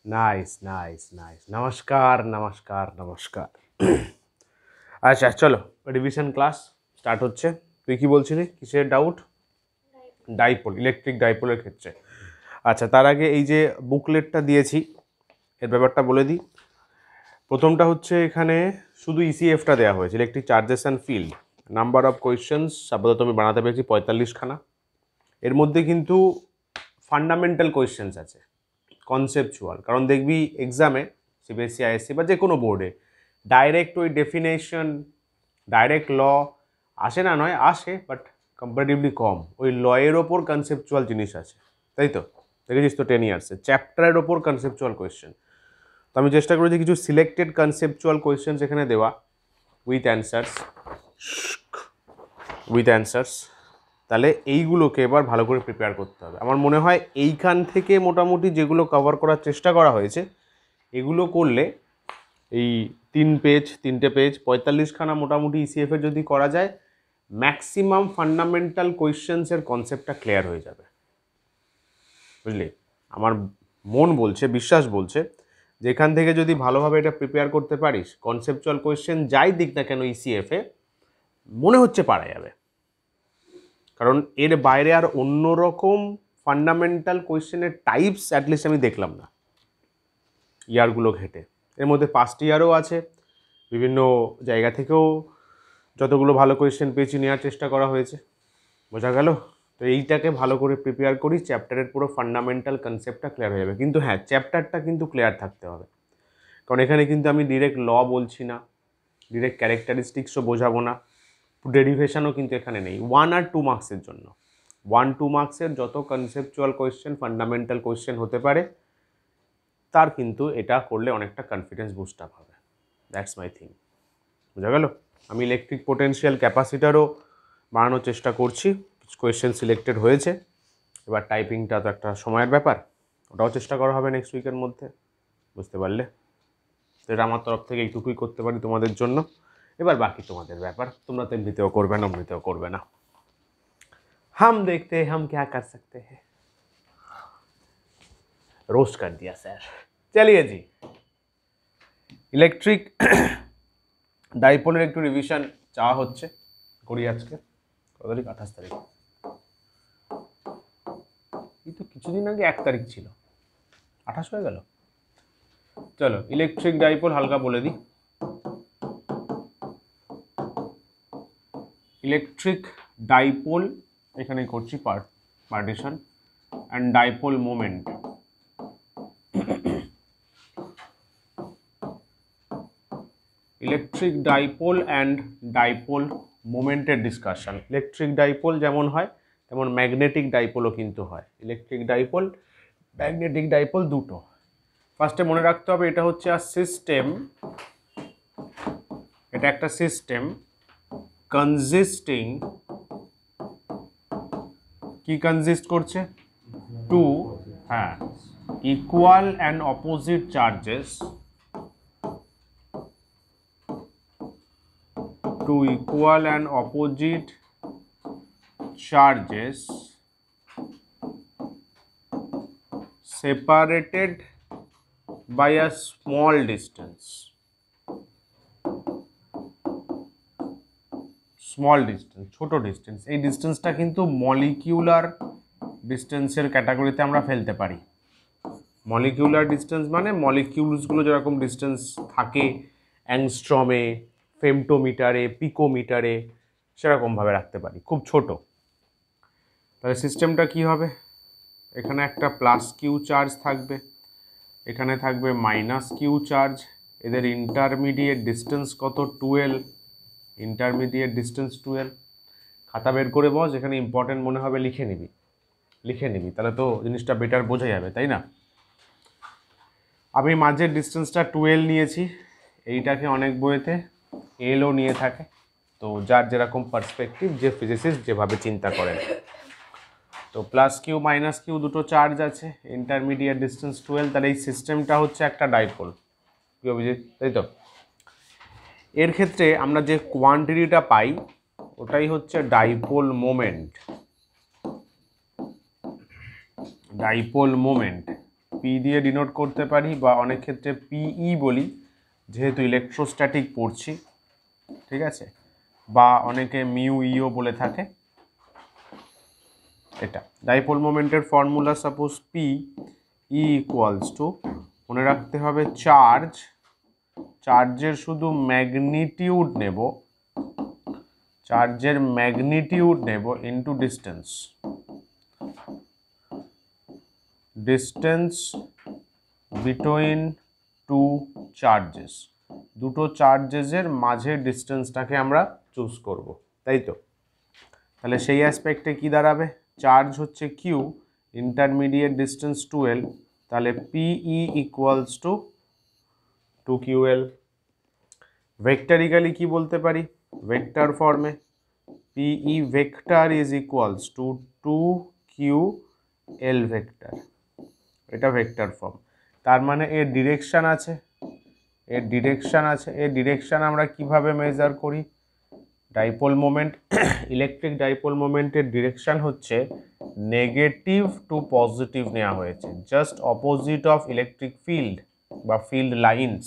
Nice nice nice, নমস্কার নমস্কার নমস্কার। আচ্ছা চলো, রিভিশন ক্লাস স্টার্ট হচ্ছে। তুই কি বলছিলি, কিসের ডাউট? ডাইপোল, ইলেকট্রিক ডাইপোলের ক্ষেত্রে। আচ্ছা, তার আগে এই যে বুকলেটটা দিয়েছি এর ব্যাপারটা বলে দিই। প্রথমটা হচ্ছে এখানে শুধু ইসিএফটা দেওয়া হয়েছে, electric charges and field. Number of questions আপাতত আমি বানাতে পেরেছি 45খানা। এর মধ্যে কিন্তু ফান্ডামেন্টাল কোয়েশ্চেন্স আছে, কনসেপচুয়াল। কারণ দেখবি এক্সামে সিবিএসসি আইএসসি বা যে কোনো বোর্ডে ডাইরেক্ট ওই ডেফিনেশন, ডাইরেক্ট ল আসে না, নয় আসে বাট কম্পারেটিভলি কম। ওই লয়ের ওপর কনসেপচুয়াল জিনিস আছে, তাই তো? দেখেছিস তো 10 ইয়ার্সে চ্যাপ্টারের ওপর কনসেপচুয়াল কোয়েশ্চেন। তো আমি চেষ্টা করেছি কিছু সিলেক্টেড কনসেপচুয়াল কোয়েশ্চেন্স এখানে দেওয়া উইথ অ্যান্সার্স। তাহলে এইগুলোকে এবার ভালো করে প্রিপেয়ার করতে হবে। আমার মনে হয় এইখান থেকে মোটামুটি যেগুলো কভার করার চেষ্টা করা হয়েছে, এগুলো করলে এই 3 পেজ 45খানা মোটামুটি ইসিএফের যদি করা যায়, ম্যাক্সিমাম ফান্ডামেন্টাল কোয়েশ্চেন্সের কনসেপ্টটা ক্লিয়ার হয়ে যাবে, বুঝলি? আমার মন বলছে, বিশ্বাস বলছে, যেখান থেকে যদি ভালোভাবে এটা প্রিপেয়ার করতে পারিস, কনসেপচুয়াল কোয়েশ্চেন যাই দিক না কেন ইসিএফে, মনে হচ্ছে পারা যাবে। কারণ এর বাইরে আর অন্যরকম ফান্ডামেন্টাল কোয়েশ্চেনের টাইপস অ্যাটলিস্ট আমি দেখলাম না ইয়ারগুলো ঘেটে। এর মধ্যে পাস্ট ইয়ারও আছে, বিভিন্ন জায়গা থেকেও যতগুলো ভালো কোয়েশ্চেন পেয়েছি নেওয়ার চেষ্টা করা হয়েছে, বোঝা গেল? তো এইটাকে ভালো করে প্রিপেয়ার করি, চ্যাপ্টারের পুরো ফান্ডামেন্টাল কনসেপ্টটা ক্লিয়ার হয়ে যাবে। কিন্তু হ্যাঁ, চ্যাপ্টারটা কিন্তু ক্লিয়ার থাকতে হবে। কারণ এখানে কিন্তু আমি ডিরেক্ট ল বলছি না, ডিরেক্ট ক্যারেক্টারিস্টিক্সও বোঝাবো না, ডেরিভেশনও কিন্তু এখানে নেই। 1 আর 2 মার্কসের জন্য 1-2 মার্কসের যত কনসেপচুয়াল কোয়েশ্চেন, ফান্ডামেন্টাল কোয়েশ্চেন হতে পারে, তার কিন্তু এটা করলে অনেকটা কনফিডেন্স বুস্ট আপ হবে। দ্যাটস মাই থিং, বোঝা গেল? আমি ইলেকট্রিক পোটেনশিয়াল ক্যাপাসিটারও বানানোর চেষ্টা করছি, কিছু কোয়েশ্চেন সিলেক্টেড হয়েছে। এবার টাইপিংটা তো একটা সময়ের ব্যাপার, ওটাও চেষ্টা করা হবে নেক্সট উইকের মধ্যে, বুঝতে পারলে? সেটা আমার তরফ থেকে এইটুকুই করতে পারি তোমাদের জন্য। এবার বাকি তোমাদের ব্যাপার, তোমরা তো এমনিতেও করবে না, অমনিতেও করবে না। हम देखते हैं हम क्या कर सकते हैं। रोस्ट कर दिया सर। चलिए जी, ইলেকট্রিক ডাইপোলের একটু রিভিশন চাওয়া হচ্ছে, করি আজকে। কত তারিখ? 28 তারিখ। এই তো কিছুদিন আগে 1 তারিখ ছিল, 28 হয়ে গেল। চলো ইলেকট্রিক ডাইপোল হালকা বলে দিই। ইলেকট্রিক ডাইপোল এখানে করছি partition and dipole moment. Electric dipole and dipole মোমেন্টের ডিসকাশন। ইলেকট্রিক ডাইপোল যেমন হয় তেমন ম্যাগনেটিক ডাইপোলও কিন্তু হয়। ইলেকট্রিক ডাইপোল, ম্যাগনেটিক ডাইপোল দুটো। ফার্স্টে মনে রাখতে হবে এটা হচ্ছে আর সিস্টেম, এটা একটা সিস্টেম কনজিস্টিং, কি কনজিস্ট করছে? টু, হ্যাঁ, equal and opposite charges, two equal and opposite charges separated by a small distance. Small distance, ছোট ডিস্টেন্স। এই ডিস্টেন্সটা কিন্তু মলিকিউলার ডিস্টেন্সের ক্যাটাগরিতে আমরা ফেলতে পারি। মলিকিউলার ডিস্টেন্স মানে মলিকিউলসগুলো যেরকম ডিস্টেন্স থাকে অ্যাংস্ট্রমে, ফেমটোমিটারে, পিকোমিটারে, সেরকমভাবে রাখতে পারি, খুব ছোট। তাহলে সিস্টেমটা কি হবে? এখানে একটা প্লাস কিউ চার্জ থাকবে, এখানে থাকবে মাইনাস কিউ চার্জ। এদের ইন্টারমিডিয়েট ডিস্টেন্স কত? 12। Intermediate distance 12। খাতা বের করে বস, এখানে ইম্পর্টেন্ট মনে হবে লিখে নিবি, তাহলে তো জিনিসটা বেটার বোঝা যাবে, তাই না? আমি মাঝের ডিস্টেন্সটা 12 নিয়েছি, এইটাকে অনেক বইয়েতে এলও নিয়ে থাকে, তো যার যেরকম পার্সপেক্টিভ, যে ফিজিসিস্ট যেভাবে চিন্তা করেন। তো প্লাস কিউ মাইনাস কিউ দুটো চার্জ আছে, ইন্টারমিডিয়েট ডিস্টেন্স 12। তাহলে এই সিস্টেমটা হচ্ছে একটা ডাইপোল, কি অভিজিৎ, তাই তো? এর ক্ষেত্রে আমরা যে কোয়ান্টিটিটা পাই ওটাই হচ্ছে dipole moment. Dipole moment P দিয়ে ডিনোট করতে পারি, বা অনেক ক্ষেত্রে পিই বলি যেহেতু ইলেকট্রোস্ট্যাটিক পড়ছি, ঠিক আছে, বা অনেকে মিউ ইও বলে থাকে। এটা ডাইপোল মোমেন্টের formula, suppose P E equals to, মনে রাখতে হবে চার্জের শুধু ম্যাগনিটিউড নেব, চার্জের ম্যাগনিটিউড নেব into distance between two charges, দুটো চার্জেসের মাঝে ডিস্টেন্সটাকে আমরা চুজ করব, তাই তো? তাহলে সেই অ্যাসপেক্টে কি দাঁড়াবে, চার্জ হচ্ছে কিউ, ইন্টারমিডিয়েট ডিস্টেন্স 2L, তাহলে পিই ইকুয়ালস টু 2QL। ভেক্টরিক্যালি কি বলতে পারি, ভেক্টর ফর্মে P E vector is equals to 2QL vector, এটা ভেক্টর ফর্ম। তার মানে এর ডিরেকশন আছে, এর ডিরেকশন আমরা কিভাবে মেজার করি, ডাইপোল মোমেন্ট, ইলেকট্রিক ডাইপোল মোমেন্টের ডিরেকশন হচ্ছে নেগেটিভ টু পজিটিভ নেওয়া হয়েছে, just opposite of electric field বা ফিল্ড লাইন্স।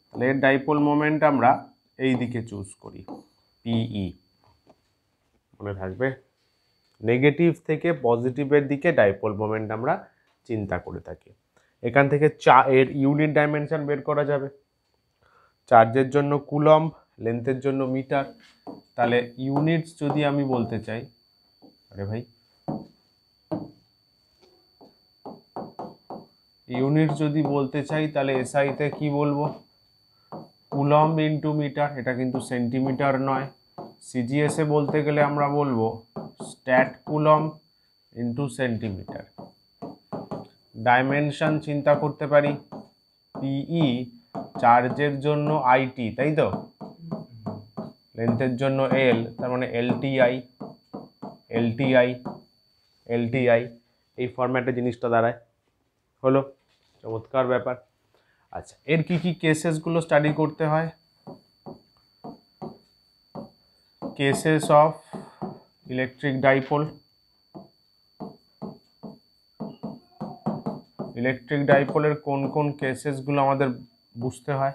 তাহলে এর ডাইপোল মোমেন্ট আমরা এই দিকে চুজ করি, পিই, মনে থাকবে, নেগেটিভ থেকে পজিটিভের দিকে ডাইপোল মোমেন্ট আমরা চিন্তা করে থাকি। এখান থেকে এর ইউনিট ডাইমেনশন বের করা যাবে, চার্জের জন্য কুলম্ব, লেন্থের জন্য মিটার। তাহলে ইউনিটস যদি আমি বলতে চাই, আরে ভাই, ইউনিট যদি বলতে চাই তাহলে এসআইতে কি বলবো, কুলম্ব ইন্টু মিটার, এটা কিন্তু সেন্টিমিটার নয়। সিজিএসে বলতে গেলে আমরা বলবো stat coulomb into centimetre. Dimension চিন্তা করতে পারি, পিই চার্জের জন্য আইটি, তাই তো, লেন্থের জন্য এল, তার মানে এলটিআই, এই ফরম্যাটে জিনিসটা দাঁড়ায়। হলো, চমৎকার ব্যাপার। আচ্ছা, এর কি কি কেসেসগুলো স্টাডি করতে হয়, cases of electric dipole, electric ডাইপোলের কোন কোন কেসেসগুলো আমাদের বুঝতে হয়।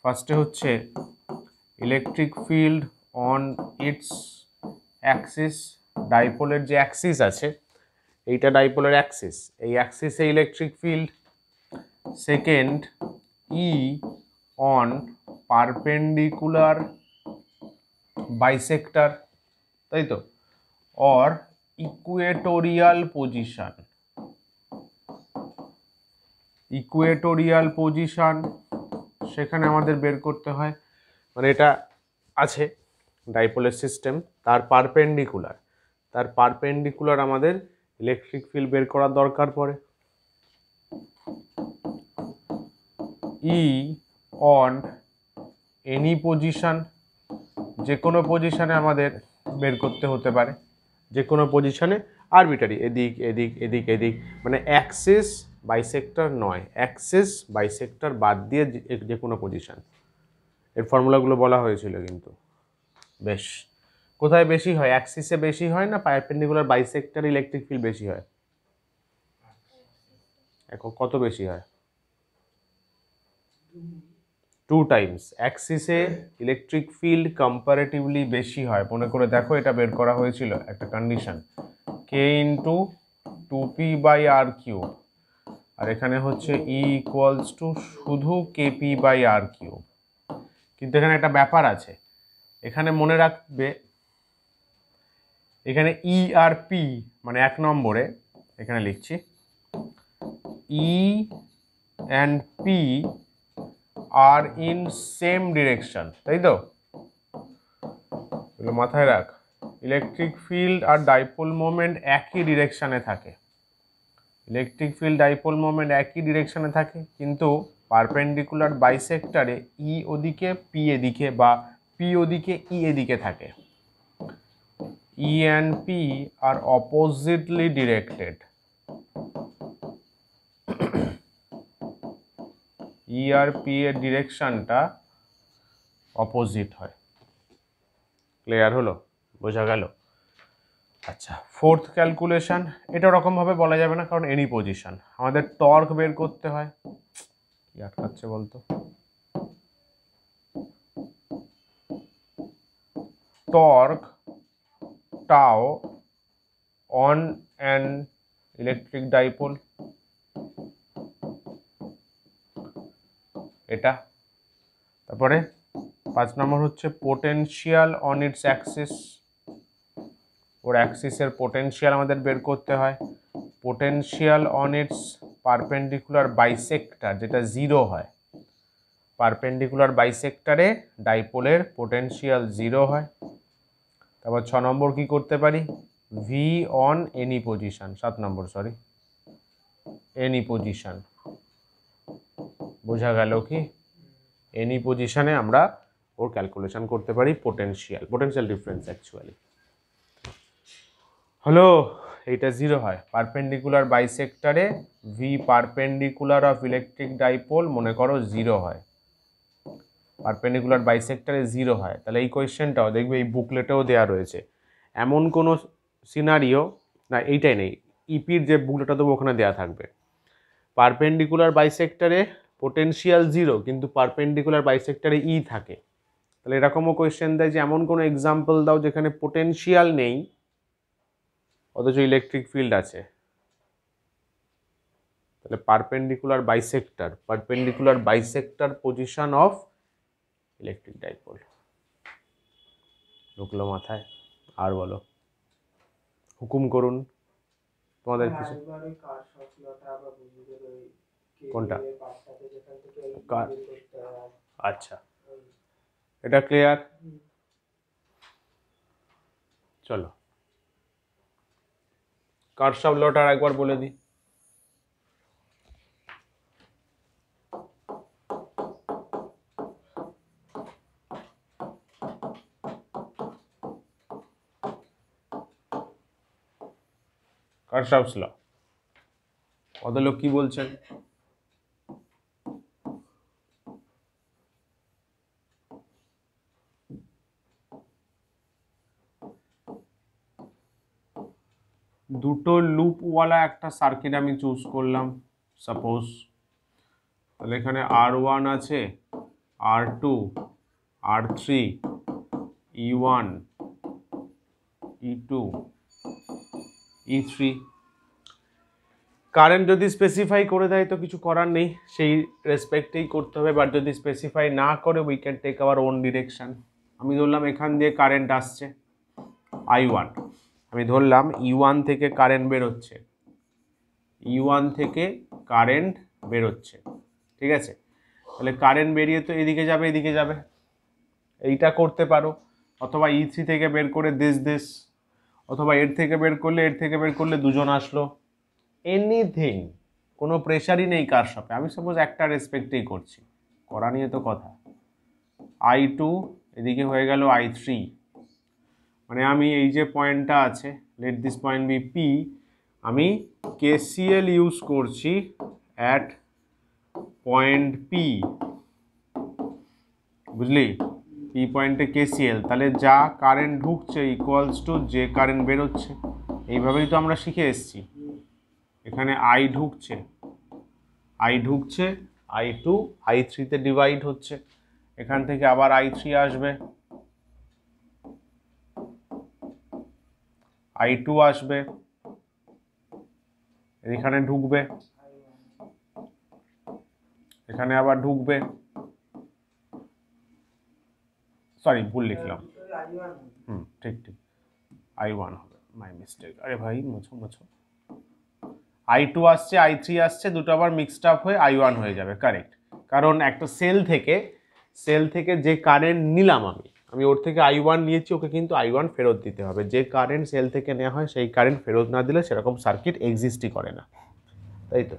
ফার্স্টে হচ্ছে electric field on its axis, ডাইপোলের যে অ্যাক্সিস আছে, এইটা ডাইপোলের অ্যাক্সিস, এই অ্যাক্সিসে electric field. Second, E on perpendicular bisector, তাই তো, অর ইকুয়েটোরিয়াল পজিশন, সেখানে আমাদের বের করতে হয়, মানে এটা আছে ডাইপোলের সিস্টেম, তার পারপেন্ডিকুলার আমাদের ইলেকট্রিক ফিল্ড বের করার দরকার পড়ে। ই অন এনি পজিশন, যে কোনো পজিশনে আমাদের বের করতে হতে পারে, যে কোনো পজিশনে, আরবিটারি, এদিক এদিক এদিক এদিক, মানে অ্যাক্সিস বাইসেক্টর নয়, অ্যাক্সিস বাইসেক্টর বাদ দিয়ে যে কোনো পজিশন। এর ফর্মুলাগুলো বলা হয়েছিল কিন্তু। বেশ, কোথায় বেশি হয়, অ্যাক্সিসে বেশি হয় না পারপেন্ডিকুলার বাইসেক্টর ইলেকট্রিক ফিল্ড বেশি হয়? এখন কত বেশি হয়? 2 টাইমস। অ্যাক্সিসে ইলেকট্রিক ফিল্ড কম্পারেটিভলি বেশি হয়, মনে করে দেখো, এটা বের করা হয়েছিল একটা কন্ডিশন, কে ইন্টু 2p/r³, আর এখানে হচ্ছে ই ইকুয়ালস টু শুধু kp/r³। কিন্তু এখানে একটা ব্যাপার আছে, এখানে মনে রাখবে, এখানে ই আর পি, মানে 1 নম্বরে এখানে লিখছি E and P are in same direction, তাই তো, এগুলো মাথায় রাখ। ইলেকট্রিক ফিল্ড আর ডাইপোল মোমেন্ট একই ডিরেকশনে থাকে, ইলেকট্রিক ফিল্ড ডাইপোল মোমেন্ট একই ডিরেকশনে থাকে, কিন্তু পারপেন্ডিকুলার বাইসেক্টরে ই ওদিকে পি এদিকে, বা পি ওদিকে ই এদিকে থাকে। E and P are oppositely directed. E R P এর ডিরেকশনটা অপোজিট হয়। ক্লিয়ার হলো, বোঝা গেল? আচ্ছা, ফোর্থ ক্যালকুলেশন, এটা ওরকমভাবে বলা যাবে না কারণ এনি পজিশন, আমাদের টর্ক বের করতে হয়। কি আটকাচ্ছে বলতো? টর্ক টাও অন অ্যান ইলেকট্রিক ডাইপোল, এটা। তারপরে 5 নম্বর হচ্ছে পোটেনশিয়াল অন ইটস অ্যাক্সিস, ওর অ্যাক্সিসের পোটেনশিয়াল আমাদের বের করতে হয়। Potential on its perpendicular bisector, যেটা 0 হয়, পারপেন্ডিকুলার বাইসেক্টরে ডাইপোলের পোটেনশিয়াল 0 হয়। তারপর 6 নম্বর কি করতে পারি, V on any position, 7 number sorry, any position, বোঝা গেল কি? এনি পজিশনে আমরা ওর ক্যালকুলেশন করতে পারি পোটেনশিয়াল ডিফারেন্স অ্যাকচুয়ালি। হলো, এইটা 0 হয়, পারপেন্ডিকুলার বাইসেক্টরে V perpendicular of electric dipole মনে করো 0 হয়, পারপেন্ডিকুলার বাইসেক্টরে 0 হয়। তাহলে এই কোয়েশ্চেনটাও দেখবে এই বুকলেটেও দেওয়া রয়েছে, এমন কোনো সিনারিও না, এইটাই নেই, ইপির যে বুকলেটটা দেবো ওখানে দেওয়া থাকবে, পারপেন্ডিকুলার বাইসেক্টরে পোটেনশিয়াল 0 কিন্তু পারপেন্ডিকুলার বাইসেক্টরে ই থাকে। তাহলে এরকমও কোয়েশ্চেন দেয় যে এমন কোনো এক্সাম্পল দাও যেখানে পোটেনশিয়াল নেই অথচ ইলেকট্রিক ফিল্ড আছে। তাহলে perpendicular bisector position of electric dipole. ঢুকলো মাথায়? আর বলো, হুকুম করুন তোমাদের কিছু। কোনটা? আচ্ছা, এটা ক্লিয়ার? চলো কারশফ লটা আর একবার বলে দিই। কারশফস ল, কত লোক কি বলছেন? দুটো লুপওয়ালা একটা সার্কিট আমি চুজ করলাম সাপোজ, তাহলে এখানে R1 আছে, R2, R3, E1, E2, E3। Current যদি স্পেসিফাই করে দেয় তো কিছু করার নেই, সেই রেসপেক্টেই করতে হবে, বাট যদি স্পেসিফাই না করে we can take our own direction. আমি ধরলাম এখান দিয়ে কারেন্ট আসছে I1, আমি ধরলাম E1 থেকে কারেন্ট বেরোচ্ছে, E1 থেকে কারেন্ট বেরোচ্ছে, ঠিক আছে? তাহলে কারেন্ট বেরিয়ে তো এদিকে যাবে, এদিকে যাবে, এইটা করতে পারো, অথবা E3 থেকে বের করে দিস, অথবা এর থেকে বের করলে দুজন আসলো, এনিথিং, কোনো প্রেশারই নেই কারশফে। আমি সাপোজ একটা রেসপেক্টেই করছি, করা নিয়ে তো কথা। I2 এদিকে হয়ে গেল I3, মানে আমি এই যে পয়েন্টটা আছে, let this point be P, আমি KCL ইউজ করছি অ্যাট পয়েন্ট P, বুঝলি? P পয়েন্টে KCL, তাহলে যা কারেন্ট ঢুকছে ইকুয়ালস টু যে কারেন্ট বেরোচ্ছে। এইভাবেই তো আমরা শিখে এসেছি। এখানে I ঢুকছে, I2 I3-তে ডিভাইড হচ্ছে, এখান থেকে আবার I3 আসবে, I2 আসবে, এখানে ঢুকবে, এখানে আবার ঢুকবে, সরি ভুল লিখলাম, ঠিক I1 হবে, মাই মিস্টেক, আরে ভাই মোছো। I2 আসছে, I3 আসছে, দুটো আবার মিক্সড আপ হয়ে I1 হয়ে যাবে, কারেক্ট। কারণ একটা সেল থেকে যে কারেন্ট নিলাম আমি ওর থেকে I1 নিয়েছি, ওকে কিন্তু I1 ফেরত দিতে হবে। যে কারেন্ট সেল থেকে নেওয়া হয় সেই কারেন্ট ফেরত না দিলে সেরকম সার্কিট এক্সিস্টই করে না, তাই তো?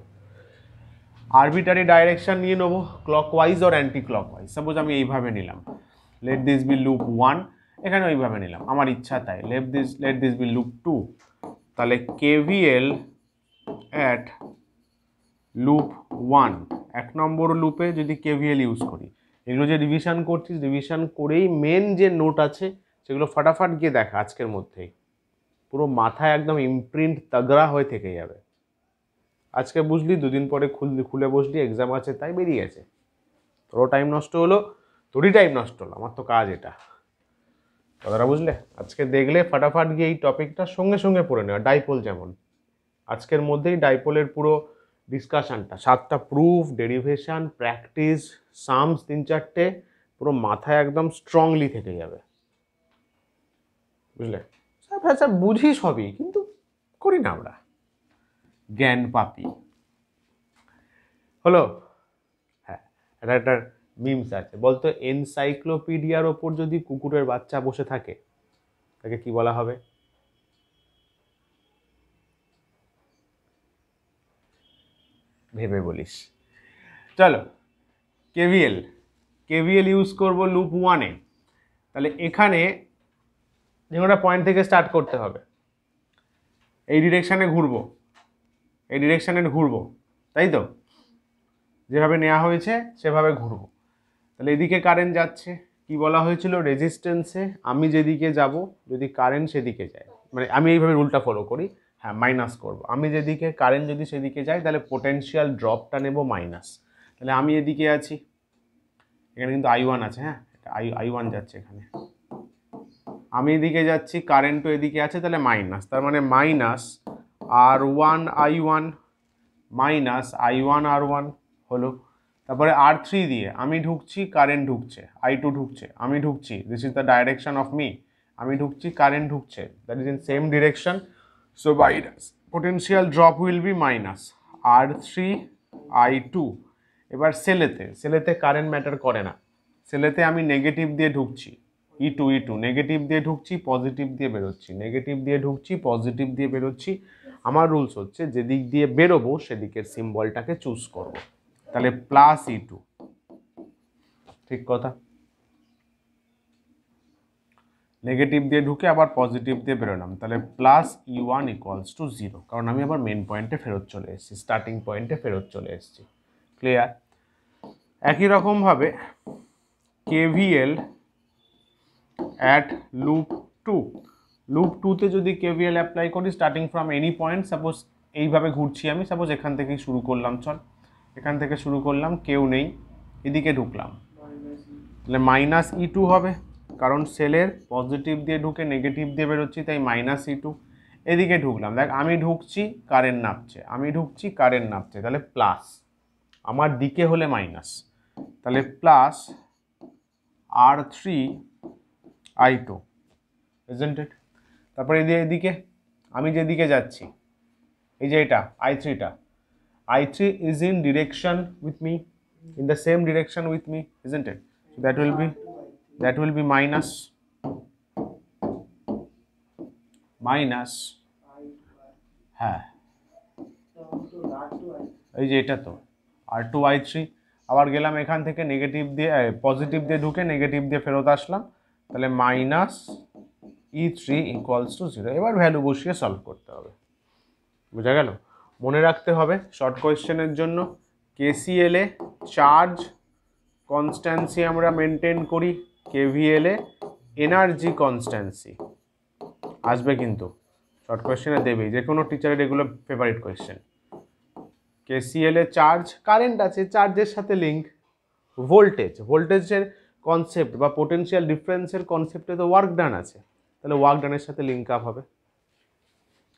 আরবিটারি ডাইরেকশন নিয়ে নেবো, ক্লকওয়াইজ আর অ্যান্টি ক্লকওয়াইজ। সাপোজ আমি এইভাবে নিলাম, লেট দিস বি লুপ 1, এখানে ওইভাবে নিলাম, আমার ইচ্ছা তাই। লেট দিস বি লুপ 2, তাহলে KVL অ্যাট লুপ 1, 1 নম্বর লুপে যদি KVL ইউজ করি, এগুলো যে রিভিশন করছিস, রিভিশন করেই মেন যে নোট আছে সেগুলো ফাটাফাট গিয়ে দেখা আজকের মধ্যেই, পুরো মাথায় একদম ইমপ্রিন্ট তগড়া হয়ে থেকে যাবে। আজকে বুঝলি, দুদিন পরে খুলে বসলি, এক্সাম আছে তাই বেরিয়ে গেছে। তোরও টাইম নষ্ট হলো, তোরই টাইম নষ্ট হলো, আমার তো কাজ এটা। কথাটা বুঝলে? আজকে দেখলে ফাটাফাট গিয়ে এই টপিকটা সঙ্গে সঙ্গে পড়ে নেওয়া, ডাইপোল যেমন আজকের মধ্যেই ডাইপোলের পুরো ডিসকাশনটা, 7টা প্রুফ, ডেরিভেশন, প্র্যাকটিস, সামস 3-4টে, পুরো মাথায় একদম স্ট্রংলি থেকে যাবে, বুঝলে? আচ্ছা বুঝি সবই, কিন্তু করি না আমরা, জ্ঞান পাপি হলো। হ্যাঁ, এটা একটা মিমস আছে, বলতো এনসাইক্লোপিডিয়ার ওপর যদি কুকুরের বাচ্চা বসে থাকে তাকে কি বলা হবে? ভেবে বলিস। চলো, কেভিএল ইউজ করব লুপ 1-এ। তাহলে এখানে যেকোনো পয়েন্ট থেকে স্টার্ট করতে হবে, এই ডিরেকশানে ঘুরবো, এই ডিরেকশানে ঘুরবো, তাই তো? যেভাবে নেওয়া হয়েছে সেভাবে ঘুরবো। তাহলে এদিকে কারেন্ট যাচ্ছে, কি বলা হয়েছিল? রেজিস্ট্যান্সে আমি যেদিকে যাব, যদি কারেন্ট সেদিকে যায়, মানে আমি এইভাবে রুলটা ফলো করি, হ্যাঁ মাইনাস করব। আমি যেদিকে কারেন্ট যদি সেদিকে যায় তাহলে পোটেনশিয়াল ড্রপটা নেব মাইনাস। তাহলে আমি এদিকে আছি, এখানে কিন্তু I1 আছে, হ্যাঁ I1 যাচ্ছে এখানে, আমি এদিকে যাচ্ছি, কারেন্টও এদিকে আছে, তাহলে মাইনাস, তার মানে minus R1I1 minus I1 R1 হলো। তারপরে R3 দিয়ে আমি ঢুকছি, কারেন্ট ঢুকছে, I2 ঢুকছে, আমি ঢুকছি, this is the direction of me, আমি ঢুকছি, কারেন্ট ঢুকছে, that is in same direction, so minus, potential drop will be minus R3 I2। এবার সেলেতে কারেন্ট ম্যাটার করে না, সেলেতে আমি নেগেটিভ দিয়ে ঢুকছি, E2 নেগেটিভ দিয়ে ঢুকছি, পজিটিভ দিয়ে বেরোচ্ছি, নেগেটিভ দিয়ে ঢুকছি, পজিটিভ দিয়ে বেরোচ্ছি। আমার রুলস হচ্ছে যেদিক দিয়ে বেরোবো সেদিকের সিম্বলটাকে চুজ করব। তাহলে প্লাস E2, ঠিক কথা। নেগেটিভ দিয়ে ঢুকে আবার পজিটিভ দিয়ে বেরোলাম, তাহলে প্লাস E1 ইকুয়ালস টু 0, কারণ আমি আবার মেন পয়েন্টে ফেরত চলে এসেছি, স্টার্টিং পয়েন্টে ফেরত চলে এসেছি। ক্লিয়ার? একই রকমভাবে KVL অ্যাট লুপ 2, লুপ 2তে যদি KVL অ্যাপ্লাই করি starting from any point, suppose এইভাবে ঘুরছি আমি, সাপোজ এখান থেকেই শুরু করলাম, চল এখান থেকে শুরু করলাম, কেউ নেই, এদিকে ঢুকলাম, তাহলে মাইনাস E2 হবে, কারণ সেলের পজিটিভ দিয়ে ঢুকে নেগেটিভ দিয়ে বেরোচ্ছি, তাই মাইনাস E2। এদিকে ঢুকলাম, দেখ আমি ঢুকছি, কারেন্ট নামছে, আমি ঢুকছি, কারেন্ট নামছে, তাহলে প্লাস, আমার দিকে হলে মাইনাস, তাহলে plus R3 I2, isn't it? তারপরে এদিকে আমি যেদিকে যাচ্ছি, এই যে এটা I3 is in direction with me, in the same direction with me, isn't it? So that will be minus হ্যাঁ, এই যে এটা তো R2 I3, আবার গেলাম এখান থেকে নেগেটিভ দিয়ে পজিটিভ দিয়ে ঢুকে নেগেটিভ দিয়ে ফেরত আসলাম, তাহলে মাইনাস E3 ইকুয়ালস টু 0। এবার ভ্যালু বসিয়ে সলভ করতে হবে, বোঝা গেল? মনে রাখতে হবে শর্ট কোয়েশ্চেনের জন্য, KCL এ চার্জ কনস্ট্যান্সি আমরা মেনটেন করি, KVL এ এনার্জি কনস্ট্যান্সি আসবে, কিন্তু শর্ট কোয়েশ্চেনে দেবেই, যে কোনো টিচারের এগুলো ফেভারিট কোয়েশ্চেন। KCL এ চার্জ, কারেন্ট আছে, চার্জের সাথে লিঙ্ক, ভোল্টেজের কনসেপ্ট বা পোটেনশিয়াল ডিফারেন্সের কনসেপ্টে তো ওয়ার্ক ডান আছে, তাহলে ওয়ার্ক ডানের সাথে লিঙ্ক আপ হবে।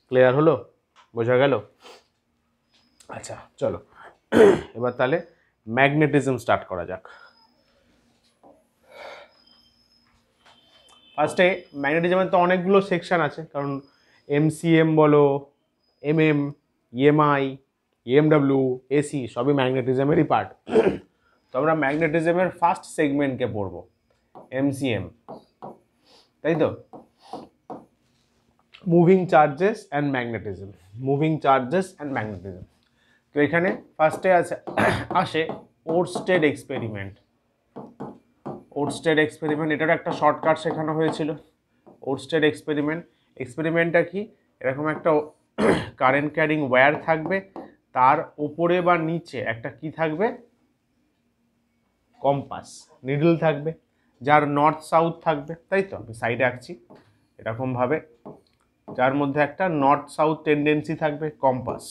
ক্লিয়ার হলো? বোঝা গেল? আচ্ছা চলো এবার তাহলে ম্যাগনেটিজম স্টার্ট করা যাক। ফার্স্টে ম্যাগনেটিজমের তো অনেকগুলো সেকশন আছে, কারণ MCM বলো, MM, EMI, EMW, AC সবই ম্যাগনেটিজমেরই পার্ট। তো আমরা ম্যাগনেটিজমের ফার্স্ট সেগমেন্টকে পড়বো, MCM, তাই তো? মুভিং চার্জেস অ্যান্ড ম্যাগনেটিজম, তো এখানে ফার্স্টে আসে ওরস্টেড এক্সপেরিমেন্ট, এটার একটা শর্টকাট শেখানো হয়েছিল। ওরস্টেড এক্সপেরিমেন্টটা কি? এরকম একটা কারেন্ট ক্যারিং ওয়্যার থাকবে, তার উপরে বা নিচে একটা কি থাকবে? কম্পাস, নিডল থাকবে, যার নর্থ সাউথ থাকবে, তাই তো? আমি সাইডে আঁকছি এরকমভাবে, যার মধ্যে একটা নর্থ সাউথ টেন্ডেন্সি থাকবে, কম্পাস।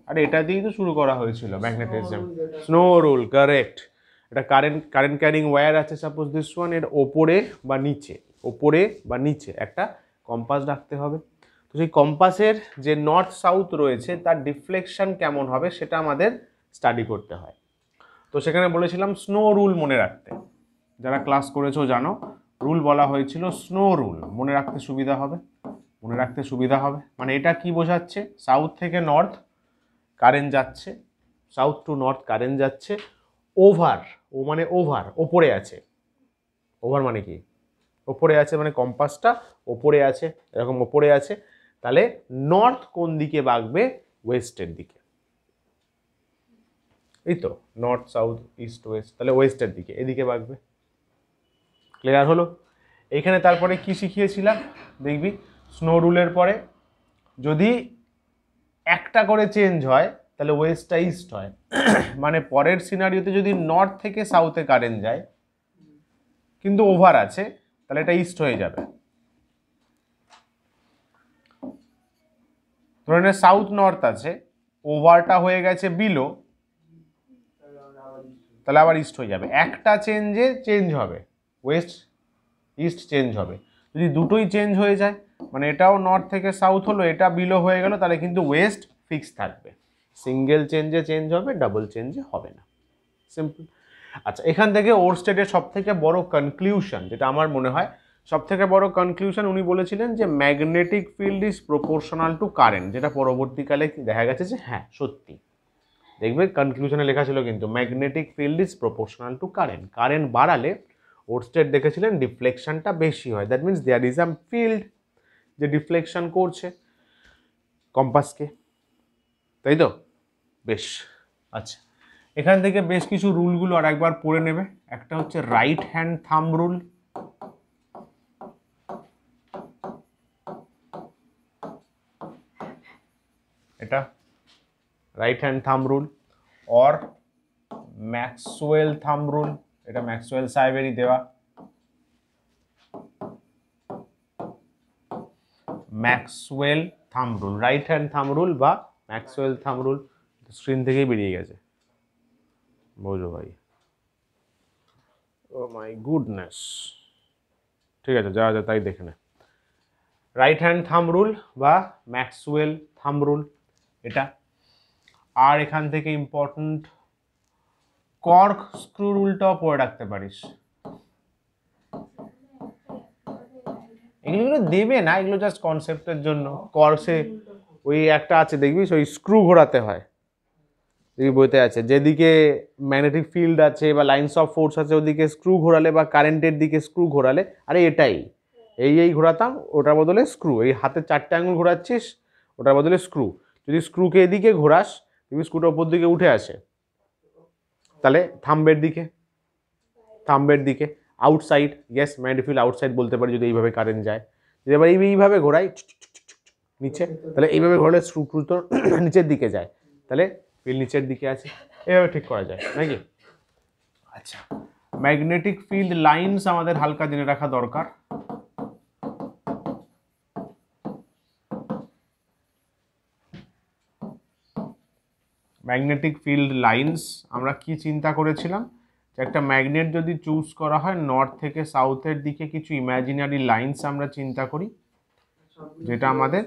আর এটা দিয়েই তো শুরু করা হয়েছিল ম্যাগনেটিজম, স্নো রুল, কারেক্ট। এটা কারেন্ট ক্যারিং ওয়্যার আছে সাপোজ দিস ওয়ান, এর ওপরে বা নিচে, ওপরে বা নিচে একটা কম্পাস রাখতে হবে। তো সেই কম্পাসের যে নর্থ সাউথ রয়েছে তার ডিফ্লেকশন কেমন হবে সেটা আমাদের স্টাডি করতে হয়। তো সেখানে বলেছিলাম স্নো রুল মনে রাখতে, যারা ক্লাস করেছো জানো, রুল বলা হয়েছিল স্নো রুল, মনে রাখতে সুবিধা হবে, মনে রাখতে সুবিধা হবে। মানে এটা কি বোঝাচ্ছে, সাউথ থেকে নর্থ কারেন্ট যাচ্ছে, সাউথ টু নর্থ কারেন্ট যাচ্ছে, ওভার, ও মানে ওভার, ওপরে আছে। ওভার মানে কি, ওপরে আছে, মানে কম্পাসটা ওপরে আছে, এরকম ওপরে আছে। তাহলে নর্থ কোন দিকে বাঁকবে, ওয়েস্টের দিকে। এই তো নর্থ সাউথ ইস্ট ওয়েস্ট, তাহলে ওয়েস্টের দিকে, এদিকে বাঁকবে। ক্লিয়ার হলো? এইখানে তারপরে কি শিখিয়েছিলাম দেখবি, স্নো রুলের পরে যদি একটা করে চেঞ্জ হয় তাহলে ওয়েস্টটা ইস্ট হয়। মানে পরের সিনারিওতে যদি নর্থ থেকে সাউথে কারেন্ট যায় কিন্তু ওভার আছে, তাহলে এটা ইস্ট হয়ে যাবে। ধরে নে সাউথ নর্থ আছে, ওভারটা হয়ে গেছে বিলো, তাহলে আবার ইস্ট হয়ে যাবে। একটা চেঞ্জে চেঞ্জ হবে, ওয়েস্ট ইস্ট চেঞ্জ হবে। যদি দুটোই চেঞ্জ হয়ে যায়, মানে এটাও নর্থ থেকে সাউথ হলো, এটা বিলো হয়ে গেল, তাহলে কিন্তু ওয়েস্ট ফিক্স থাকবে। সিঙ্গেল চেঞ্জে চেঞ্জ হবে, ডাবল চেঞ্জে হবে না। সিম্পল। আচ্ছা, এখান থেকে ওরস্টেডের সব থেকে বড় কনক্লিউশন, যেটা আমার মনে হয় সব থেকে বড় কনক্লিউশন, উনি বলেছিলেন যে magnetic field is proportional to current, যেটা পরবর্তীকালে দেখা গেছে যে হ্যাঁ সত্যি। দেখবে কনক্লুশনে লেখা ছিল কিন্তু magnetic field is proportional to current, current বাড়ালে ওরস্টেড দেখেছিলেন ডিফ্লেকশনটা বেশি হয়। That means there is a field যে ডিফ্লেকশন করছে কম্পাসকে, তাই তো? বেশ। আচ্ছা, এখান থেকে বেশ কিছু রুলগুলো আর একবার পড়ে নেবে। একটা হচ্ছে রাইট হ্যান্ড থাম্ব রুল, এটা right hand thumb rule, or Maxwell thumb rule, এটা ম্যাক্সওয়েল সাহেবেরই দেওয়া। Maxwell thumb rule, right hand thumb rule বা ম্যাক্সওয়েল থাম্ব রুল, স্ক্রিন থেকেই বেরিয়ে গেছে, বোঝো ভাই। ও মাই গুডনেস, ঠিক আছে, যা যা তাই দেখে নে। রাইট হ্যান্ড থাম্ব রুল বা ম্যাক্সওয়েল থাম্ব রুল এটা। আর এখান থেকে ইম্পর্টেন্ট কর্ক স্ক্রু রুলটাও পড়ে রাখতে পারিস। এগুলো দেবে না, এগুলো জাস্ট কনসেপ্টের জন্য। কর্সে ওই একটা আছে দেখবি, ওই স্ক্রু ঘোরাতে হয়, দেখবি বইতে আছে, যেদিকে ম্যাগনেটিক ফিল্ড আছে বা লাইন্স অফ ফোর্স আছে ওদিকে স্ক্রু ঘোরালে বা কারেন্টের দিকে স্ক্রু ঘোরালে, আরে এটাই এই ঘোরাতাম, ওটার বদলে স্ক্রু, এই হাতে 4টে আঙুল ঘোরাচ্ছিস, ওটার বদলে স্ক্রু। যদি স্ক্রুকে এদিকে ঘোরাস দেখবি স্ক্রুটা উপর দিকে উঠে আসে, তাহলে থাম্বের দিকে, থাম্বের দিকে outside, yes magnetic field outside বলতে পারি যদি এইভাবে কারেন্ট যায়। যদি এবার এইভাবে ঘোরাই নিচে, তাহলে এইভাবে ঘোরালে স্ক্রু তো নিচের দিকে যায়, তাহলে ফিল্ড নিচের দিকে আছে, এইভাবে ঠিক করা যায় নাকি? আচ্ছা, ম্যাগনেটিক ফিল্ড লাইন্স আমাদের হালকা জেনে রাখা দরকার। ম্যাগনেটিক ফিল্ড লাইন্স আমরা কি চিন্তা করেছিলাম, যে একটা ম্যাগনেট যদি চুজ করা হয় নর্থ থেকে সাউথের দিকে কিছু ইমাজিনারি লাইন্স আমরা চিন্তা করি, যেটা আমাদের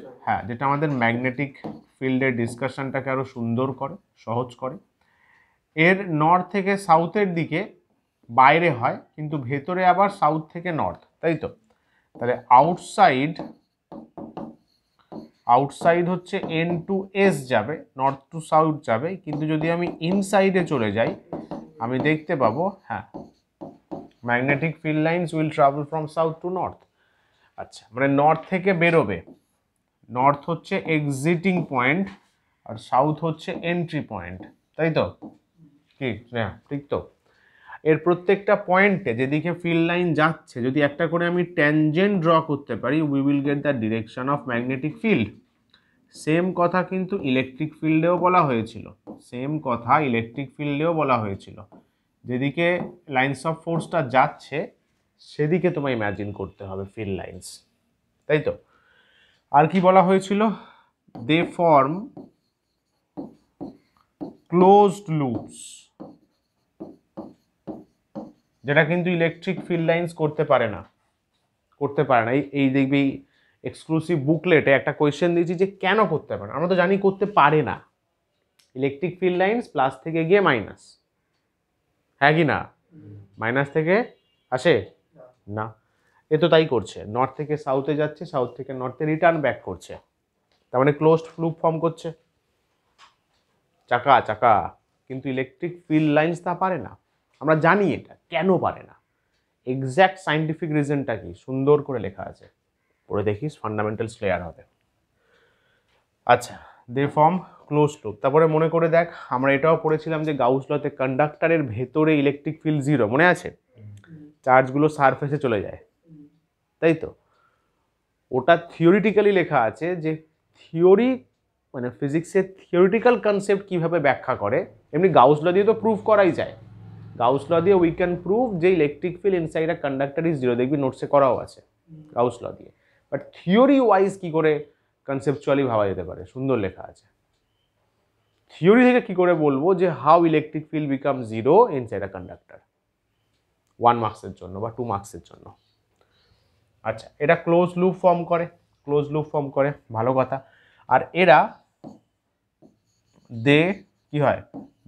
যেটা আমাদের ম্যাগনেটিক ফিল্ডের ডিসকাশনটাকে আরো সুন্দর করে, সহজ করে। এর নর্থ থেকে সাউথের দিকে বাইরে হয়, কিন্তু ভেতরে আবার সাউথ থেকে নর্থ, তাই তো? তাহলে আউটসাইড হচ্ছে এন টু এস যাবে, নর্থ টু সাউথ যাবে, কিন্তু যদি আমি ইনসাইডে চলে যাই আমি দেখতে পাবো magnetic field lines will travel from south to north. আচ্ছা, মানে নর্থ থেকে বেরোবে, নর্থ হচ্ছে এক্সিটিং পয়েন্ট আর সাউথ হচ্ছে এন্ট্রি পয়েন্ট, তাই তো? কি হ্যাঁ ঠিক তো? এর প্রত্যেকটা পয়েন্টে যেদিকে ফিল্ড লাইন যাচ্ছে যদি একটা করে আমি ট্যানজেন্ট ড্র করতে পারি, we will get the direction of magnetic field. Same কথা কিন্তু ইলেকট্রিক ফিল্ডেও বলা হয়েছিল, সেম কথা ইলেকট্রিক ফিল্ডেও বলা হয়েছিল, যেদিকে লাইন্স অফ ফোর্সটা যাচ্ছে সেদিকে তোমায় ইমাজিন করতে হবে ফিল্ড লাইন্স। তাই তো। আর কি বলা হয়েছিল, দে ফর্ম ক্লোজড লুপস, যেটা কিন্তু ইলেকট্রিক ফিল্ড লাইন্স করতে পারে না। এই দেখবি এক্সক্লুসিভ বুকলেটে একটা কোয়েশ্চেন দিয়েছি যে কেন করতে পারে না। আমরা তো জানি করতে পারে না, ইলেকট্রিক ফিল্ড লাইন্স প্লাস থেকে গিয়ে মাইনাস, হ্যাঁ কি না, মাইনাস থেকে আসে না। এ তো তাই করছে, নর্থ থেকে সাউথে যাচ্ছে, সাউথ থেকে নর্থে রিটার্ন ব্যাক করছে, তার মানে ক্লোজড লুপ ফর্ম করছে, চাকা চাকা। কিন্তু ইলেকট্রিক ফিল্ড লাইন্স তা পারে না, আমরা জানি এটা কেন পারে না। এক্স্যাক্ট সাইন্টিফিক রিজনটা কি সুন্দর করে লেখা আছে, পড়ে দেখিস, ফান্ডামেন্টালস ক্লিয়ার হবে। আচ্ছা, দে ফর্ম ক্লোজ লুপ। তারপরে মনে করে দেখ, আমরা এটাও পড়েছিলাম যে গাউস লতে কন্ডাক্টরের ভেতরে ইলেকট্রিক ফিল্ড জিরো, মনে আছে, চার্জগুলো সারফেসে চলে যায়, তাই তো। ওটা থিওরিটিক্যালি লেখা আছে যে থিওরি মানে ফিজিক্সের থিওরিটিক্যাল কনসেপ্ট কিভাবে ব্যাখ্যা করে, এমনি গাউস ল দিয়ে তো প্রুভ করাই যায়। গাউস ল দিয়ে উই ক্যান প্রুভ যে electric field inside a conductor is zero, দেখবি নোটসে করাও আছে গাউস ল দিয়ে। বাট থিওরি ওয়াইজ কি করে কনসেপচুয়ালি ভাবা যেতে পারে, সুন্দর লেখা আছে। থিওরি থেকে কি করে বলবো যে how electric field become zero inside a conductor, 1 মার্কসের জন্য বা 2 মার্কসের জন্য। আচ্ছা, এটা ক্লোজ লুপ ফর্ম করে, ক্লোজ লুপ ফর্ম করে, ভালো কথা। আর এরা দে কি হয়,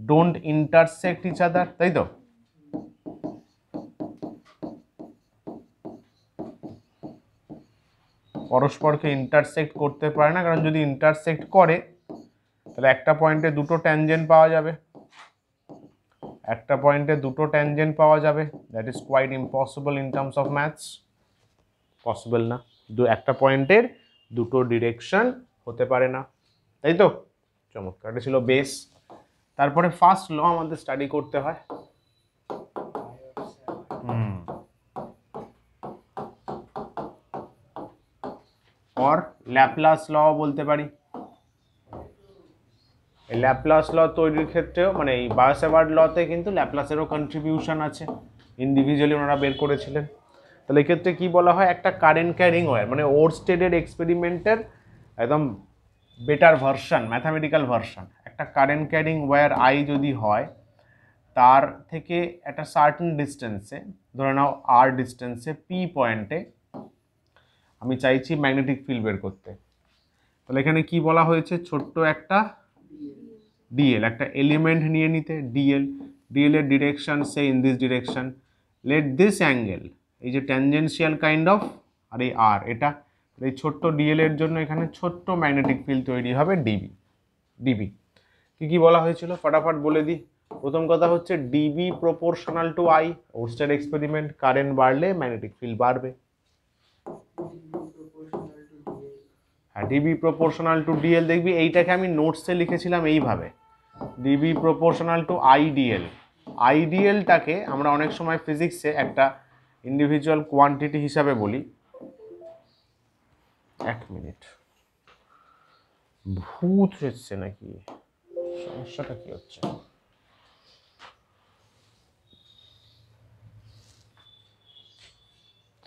ডোন্ট ইন্টারসেক্ট ইচ আদার, তাই তো। পরস্পরকে ইন্টারসেক্ট করতে পারে না, কারণ যদি ইন্টারসেক্ট করে তাহলে একটা পয়েন্টে দুটো ট্যানজেন্ট পাওয়া যাবে, একটা পয়েন্টে দুটো ট্যানজেন্ট পাওয়া যাবে, that is quite impossible in terms of maths, possible না, একটা পয়েন্টের দুটো ডিরেকশন হতে পারে না, তাই তো। চমৎকার, এটা ছিল বেস। তারপরে ফার্স্ট ল আমাদের স্টাডি করতে হয়, और ল্যাপলাস ল বলতে পারি। এই ল্যাপলাস ল তৈরির ক্ষেত্রেও মানে এই বায়োসেভার্ট লতে কিন্তু ল্যাপলাসেরও কন্ট্রিবিউশন আছে, ইন্ডিভিজুয়ালি ওনারা বের করেছিলেন। তাহলে এক্ষেত্রে কি বলা হয়, একটা কারেন্ট ক্যারিং ওয়্যার মানে ওরস্টেডের এক্সপেরিমেন্টের একদম বেটার ভার্সন, ম্যাথামেটিক্যাল ভার্সন। একটা কারেন্ট ক্যারিং ওয়্যার আই যদি হয়, তার থেকে একটা সার্টেন ডিস্টেন্সে, ধরে নাও আর ডিস্টেন্সে পি পয়েন্টে আমি চাইছি ম্যাগনেটিক ফিল্ড বের করতে। তাহলে এখানে কি বলা হয়েছে, ছোট্ট একটা ডিএল, একটা এলিমেন্ট নিয়ে নিতে, ডিএল এর direction say in this direction, let this angle, এই যে ট্যানজেন্সিয়াল কাইন্ড অফ, আর এই আর এটা, এই ছোট্ট ডিএল এর জন্য এখানে ছোট্ট ম্যাগনেটিক ফিল্ড তৈরি হবে ডিবি। কি কি বলা হয়েছিল ফটাফট বলে দিই। প্রথম কথা হচ্ছে D B proportional to I, Oersted experiment, current বাড়লে ম্যাগনেটিক ফিল্ড বাড়বে। হ্যাঁ, ডিবি প্রপোর্শনাল টু ডিএল, দেখবি এইটাকে আমি নোটসে লিখেছিলাম এইভাবে, ডিবি প্রপোর্শনাল টু আইডিএল। আইডিএলটাকে আমরা অনেক সময় ফিজিক্সে একটা ইন্ডিভিজুয়াল কোয়ান্টিটি হিসাবে বলি। এক মিনিট, ভূত এসছে নাকি, সমস্যাটা কি হচ্ছে?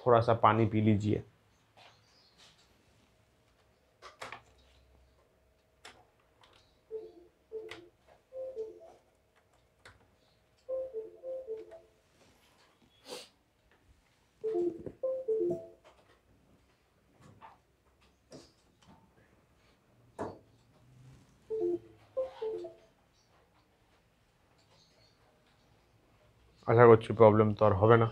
थोड़ा सा पानी पी लीजिए। আশা করছি প্রবলেম তো আর হবে না।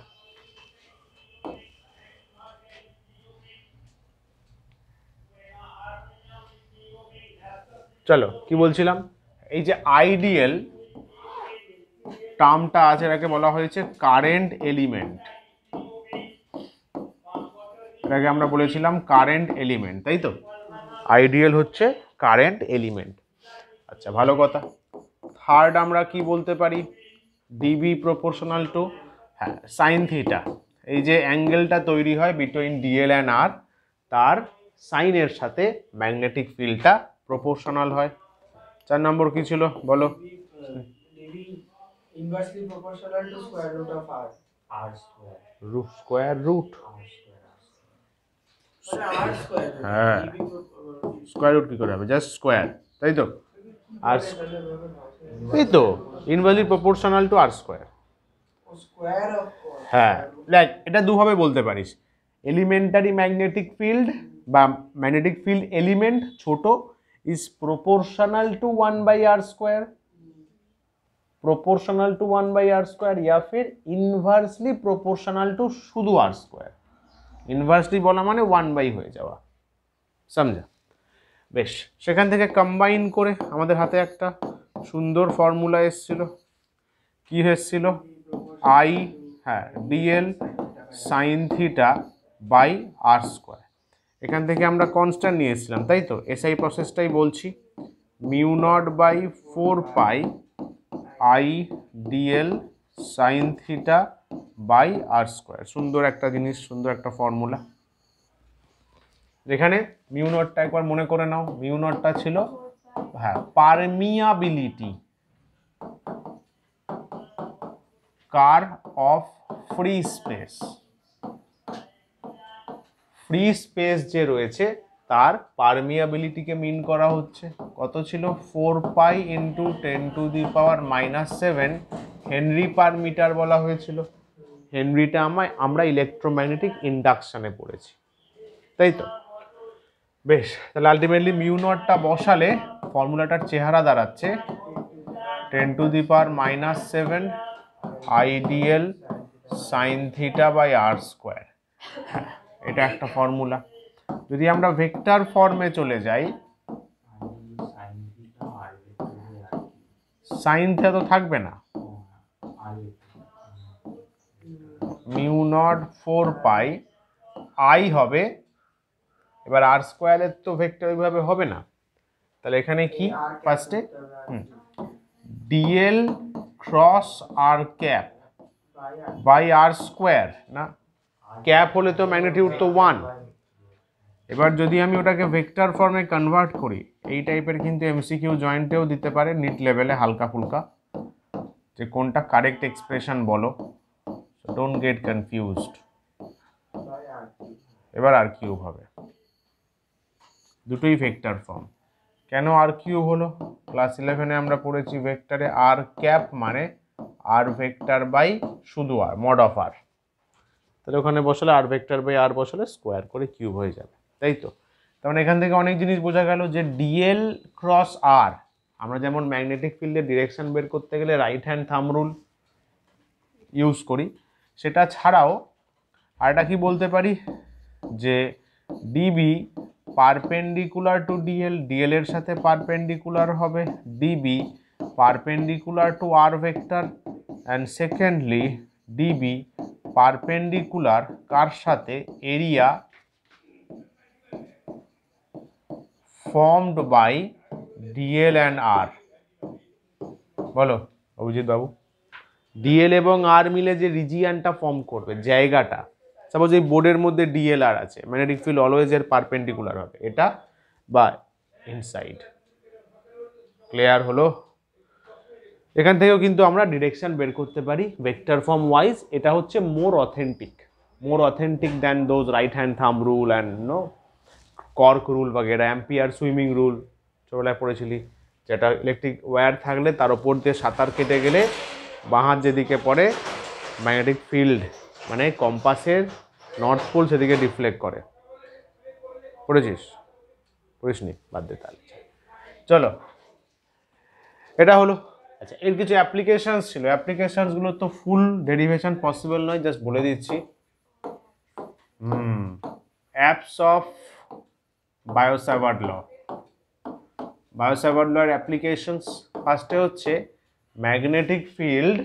চলো, কি বলছিলাম, এই যে আইডিএল টার্মটা আছে এটাকে বলা হয়েছে কারেন্ট এলিমেন্ট, এটাকে আমরা বলেছিলাম কারেন্ট এলিমেন্ট, তাই তো। আইডিএল হচ্ছে কারেন্ট এলিমেন্ট। আচ্ছা, ভালো কথা। থার্ড আমরা কি বলতে পারি, ডিবি প্রপোর্শনাল টু, হ্যাঁ, সাইন থিটা, এই যে অ্যাঙ্গেলটা তৈরি হয় বিটুইন ডিএল অ্যান্ড আর, তার সাইনের সাথে ম্যাগনেটিক ফিল্ডটা প্রপোর্শনাল হয়। 4 নম্বর কি ছিল বলো, inversely proportional to square root of r square, square root, হ্যাঁ, স্কোয়ার রুট কী করে হবে, জাস্ট স্কোয়ার, তাই তো? আর এই তো inversely proportional to R square. হ্যাঁ, লাইক এটা দুভাবে বলতে পারিস, এলিমেন্টারি ম্যাগনেটিক ফিল্ড বা ম্যাগনেটিক ফিল্ড এলিমেন্ট ছোট is proportional to 1/r square, proportional to 1/r square, yeah ফির ইনভার্সলি প্রপোর্শনাল টু শুধু আর স্কোয়ার। ইনভার্সলি বলা মানে 1/, হয়ে যাওয়া, সমঝা? বেশ, সেখান থেকে কম্বাইন করে আমাদের হাতে একটা সুন্দর ফর্মুলা এসছিল। কি এসছিল? আই, হ্যাঁ, dl sine theta by r square. এখান থেকে আমরা কনস্ট্যান্ট নিয়ে এসেছিলাম, তাই তো? এসআই প্রসেসটাই বলছি, mu naught by 4 pi I dl sine theta by r square. সুন্দর একটা জিনিস, সুন্দর একটা ফর্মুলা। যেখানে মিউ নটটা একবার মনে করে নাও, মিউ নটটা ছিল, হ্যাঁ, permeability car of free space. Free space যে রয়েছে তার পারমিয়াবিলিটিকে মিন করা হচ্ছে। কত ছিল? 4 pi into 10⁻⁻7 henry per metre বলা হয়েছিল। হেনরিটা আমরা ইলেকট্রোম্যাগনেটিক ইন্ডাকশানে পড়েছি, তাই তো? বেশ, তাহলে আলটিমেটলি মিউ নটটা বসালে ফর্মুলাটার চেহারা দাঁড়াচ্ছে 10⁻⁻7 I dl sine theta by r square. এটা একটা ফর্মুলা। যদি আমরা ভেক্টর ফর্মে চলে যাই, সাইন থিটা তো থাকবে না, মিউ নট 4 পাই আই হবে। এবার আর স্কোয়ারের তো ভেক্টর ওইভাবে হবে না, তাহলে এখানে কি ফার্স্টে dl cross r cap by r square, না ক্যাপ হলে তো ম্যাগনিটিউড তো 1। এবার যদি আমি ওটাকে ভেক্টর ফর্মে কনভার্ট করি, এই টাইপের কিন্তু এমসিকিউ জয়েন্টেও দিতে পারে নিট লেভেলে হালকা ফুলকা, যে কোনটা কারেক্ট এক্সপ্রেশন বলো, ডোন্ট গেট কনফিউজড। এবার আর কিউব হবে, দুটোই ভেক্টর ফর্ম। কেন আর কিউব হলো? ক্লাস 11-এ আমরা পড়েছি ভেক্টরে আর ক্যাপ মানে আর ভেক্টর বাই শুধু আর, মড অফ আর। তাহলে ওখানে বসালে আর ভেক্টর বাই আর বসালে স্কোয়ার করে কিউব হয়ে যাবে, তাই তো? তার মানে এখান থেকে অনেক জিনিস বোঝা গেল যে ডিএল ক্রস আর, আমরা যেমন ম্যাগনেটিক ফিল্ডের ডিরেকশন বের করতে গেলে right hand thumb rule use করি, সেটা ছাড়াও আরটা কি বলতে পারি, যে D B perpendicular to D L, D L এর সাথে পারপেন্ডিকুলার হবে, D B perpendicular to R vector, and secondly D B perpendicular কার সাথে? Area formed by D L and R. বলো অভিজিৎ বাবু, ডিএল এবং আর মিলে যে রিজিয়ানটা ফর্ম করবে, জায়গাটা, সাপোজ এই বোর্ডের মধ্যে ডিএল আর আছে, ম্যাগনেটিক ফিল্ড অলওয়েজ এর পারপেন্ডিকুলার হবে, এটা বা ইনসাইড। ক্লিয়ার হলো? এখান থেকেও কিন্তু আমরা ডিরেকশন বের করতে পারি ভেক্টর ফর্ম ওয়াইজ। এটা হচ্ছে more authentic than those right hand thumb rule and no cork rule বাগেরা, অ্যাম্পিয়ার সুইমিং রুল ছোটবেলায় পড়েছিলি, যেটা ইলেকট্রিক ওয়্যার থাকলে তার ওপর দিয়ে সাঁতার কেটে গেলে বাঁ হাত যেদিকে পড়ে ম্যাগনেটিক ফিল্ড মানে কম্পাসের নর্থ পোল সেদিকে ডিফ্লেক্ট করে। পড়েছিস? পড়িসনি? বাদ দে তাহলে। চলো, এটা হলো। আচ্ছা, এর কিছু অ্যাপ্লিকেশনস ছিল, অ্যাপ্লিকেশনসগুলো তো ফুল ডেরিভেশন পসিবল নয়, জাস্ট বলে দিচ্ছি। Apps of Biot Savart law. Biot Savart লর অ্যাপ্লিকেশনস ফার্স্টে হচ্ছে magnetic field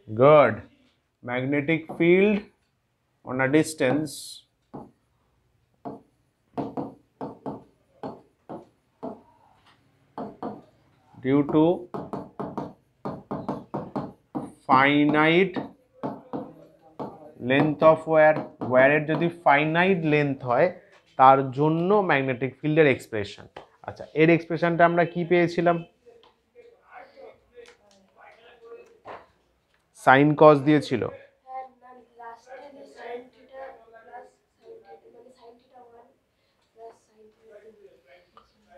good magnetic field on a distance due to finite length of wire, ওয়্যারের যদি ফাইনাইট লেন্থ হয় তার জন্য ম্যাগনেটিক ফিল্ডের এক্সপ্রেশন। আচ্ছা, এর এক্সপ্রেশনটা আমরা কি পেয়েছিলাম? সাইন কস দিয়েছিল।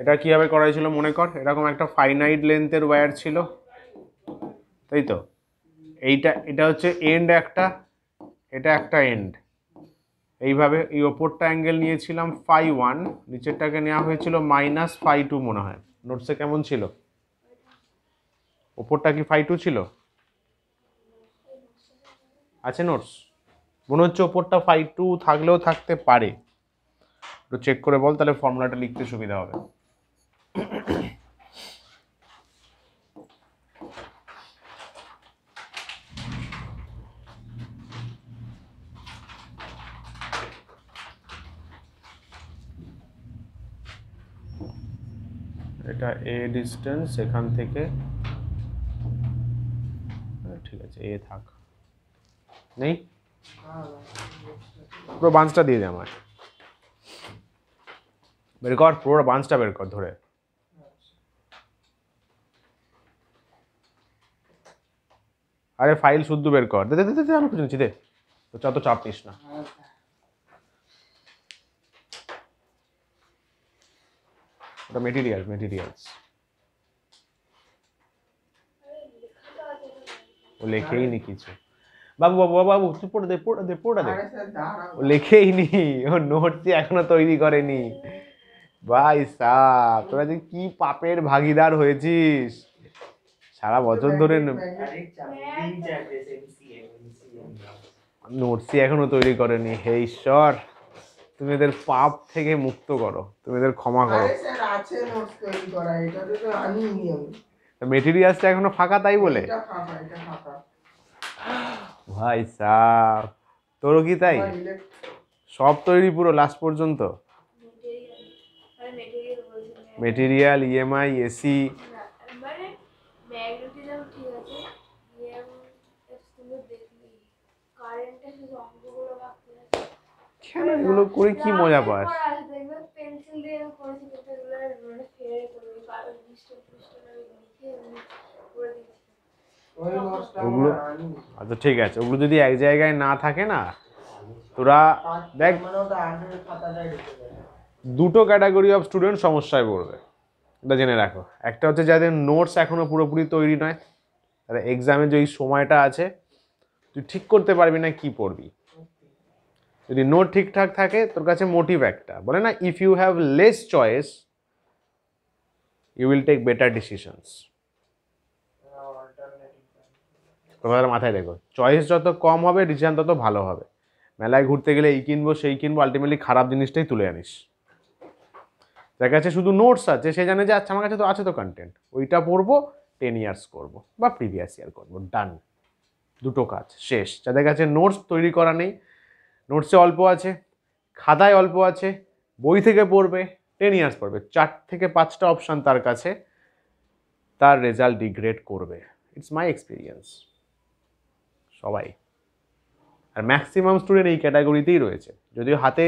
এটা কিভাবে করা হয়েছিল মনে কর, এরকম একটা ফাইনাইট লেন্থের ওয়্যার ছিল, তাই তো? এটা হচ্ছে এন্ড একটা, এটা একটা এন্ড। এইভাবে এই ওপরটা অ্যাঙ্গেল নিয়েছিলাম φ1, নিচেরটাকে নেওয়া হয়েছিল -φ2 মনে হয়। নোটসে কেমন ছিল? ওপরটা কি φ2 ছিল? আছে নোটস? মনে হচ্ছে ওপরটা φ2 থাকলেও থাকতে পারে, একটু চেক করে বল, তাহলে ফর্মুলাটা লিখতে সুবিধা হবে। এটা এ ডিস্টেন্স এখান থেকে, ঠিক আছে এ থাক, নেই পুরো বাঞ্চটা দিয়ে দে আমায়, বের কর পুরো বাঞ্চটা বের কর ধরে। আরে ফাইল শুদ্ধ বের কর, দে দে দে দে, আমি খুঁজে নিচ্ছি, দে, তো যত চাপ নিস না। ওটা মেটেরিয়ালস ও লেখেই নি কিছু। বাবু বাবু বাবু তুই পড়ে দে, পড়ে দে, পড়ে দে। ও লেখেই নি, ও নোটস এখনো তৈরি করেনি। ভাই সাব, তোরা যে কি পাপের ভাগিদার হয়েছিস সারা বছর ধরে। নোটসই এখনো তৈরি করেনি। হে ঈশ্বর, তুমি এদের পাপ থেকে মুক্ত করো, তুমি এদের ক্ষমা করো। মেটেরিয়ালসটা এখনো ফাঁকা, তাই বলে? ভাই সাব, তোরও কি তাই? সব তৈরি পুরো লাস্ট পর্যন্ত? মেটেরিয়াল, ইএমআই, এসি, কেন এগুলো করে কি মজা পাস? ওগুলো আচ্ছা ঠিক আছে, ওগুলো যদি এক জায়গায় না থাকে না, তোরা দেখ দুটো ক্যাটাগরি অফ স্টুডেন্ট সমস্যায় পড়বে, এটা জেনে রাখো। একটা হচ্ছে যাদের নোটস এখনো পুরোপুরি তৈরি নয়, তাহলে এক্সামে যে সময়টা আছে তুই ঠিক করতে পারবি না কি পড়বি। যদি নোট ঠিকঠাক থাকে, তোর কাছে মোটিভ একটা, বলে না if you have less choice you will take better decisions. কথাটা মাথায় রেখো, চয়েস যত কম হবে ডিসিশন তত ভালো হবে। মেলায় ঘুরতে গেলে এই কিনবো সেই কিনবো, আলটিমেটলি খারাপ জিনিসটাই তুলে আনিস। যার কাছে শুধু নোটস আছে সে জানে যে আচ্ছা আমার কাছে তো আছে তো কন্টেন্ট, ওইটা পড়বো, 10 ইয়ার্স করবো বা প্রিভিয়াস ইয়ার করবো, ডান, দুটো কাজ শেষ। যাদের কাছে নোটস তৈরি করা নেই, নোটসে অল্প আছে, খাতায় অল্প আছে, বই থেকে পড়বে, 10 ইয়ার্স পড়বে, 4 থেকে 5টা অপশান তার কাছে, তার রেজাল্ট ডিগ্রেড করবে। It's my experience. সবাই, আর ম্যাক্সিমাম স্টুডেন্ট এই ক্যাটাগরিতেই রয়েছে। যদিও হাতে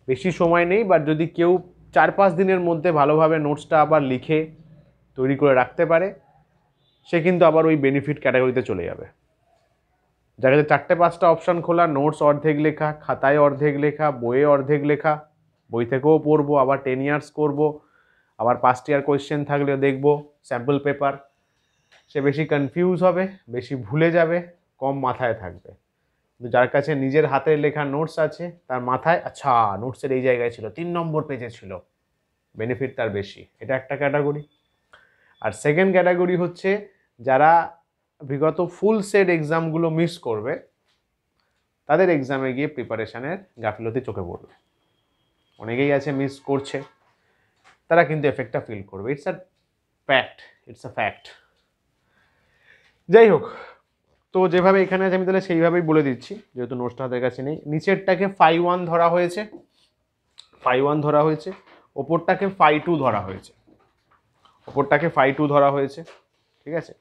বেশি সময় নেই, বাট যদি কেউ 4-5 দিনের মধ্যে ভালোভাবে নোটসটা আবার লিখে তৈরি করে রাখতে পারে, সে কিন্তু আবার ওই বেনিফিট ক্যাটাগরিতে চলে যাবে। যার কাছে 4-5টা অপশান খোলা, নোটস অর্ধেক লেখা, খাতায় অর্ধেক লেখা, বইয়ে অর্ধেক লেখা, বই থেকেও পড়বো, আবার 10 ইয়ার্স করবো, আবার পাস্ট ইয়ার কোয়েশ্চেন থাকলেও দেখবো, স্যাম্পল পেপার, সে বেশি কনফিউজ হবে, বেশি ভুলে যাবে, কম মাথায় থাকবে। কিন্তু যার কাছে নিজের হাতের লেখা নোটস আছে, তার মাথায় আচ্ছা নোটসের এই জায়গায় ছিল, 3 নম্বর পেজে ছিল, বেনিফিট তার বেশি। এটা একটা ক্যাটাগরি। আর সেকেন্ড ক্যাটাগরি হচ্ছে যারা বিগত ফুল সেট এক্সামগুলো মিস করবে, তাদের এক্সামে গিয়ে প্রিপারেশানের গাফিলতি চোখে পড়বে। অনেকেই আছে মিস করছে, তারা কিন্তু এফেক্টটা ফিল করবে। It's a fact. যাই হোক, তো যেভাবে এখানে আছে আমি তাহলে সেইভাবেই বলে দিচ্ছি, যেহেতু নোটসটা হাতের কাছে নেই। নিচেরটাকে φ1 ধরা হয়েছে, ওপরটাকে φ2 ধরা হয়েছে, ঠিক আছে?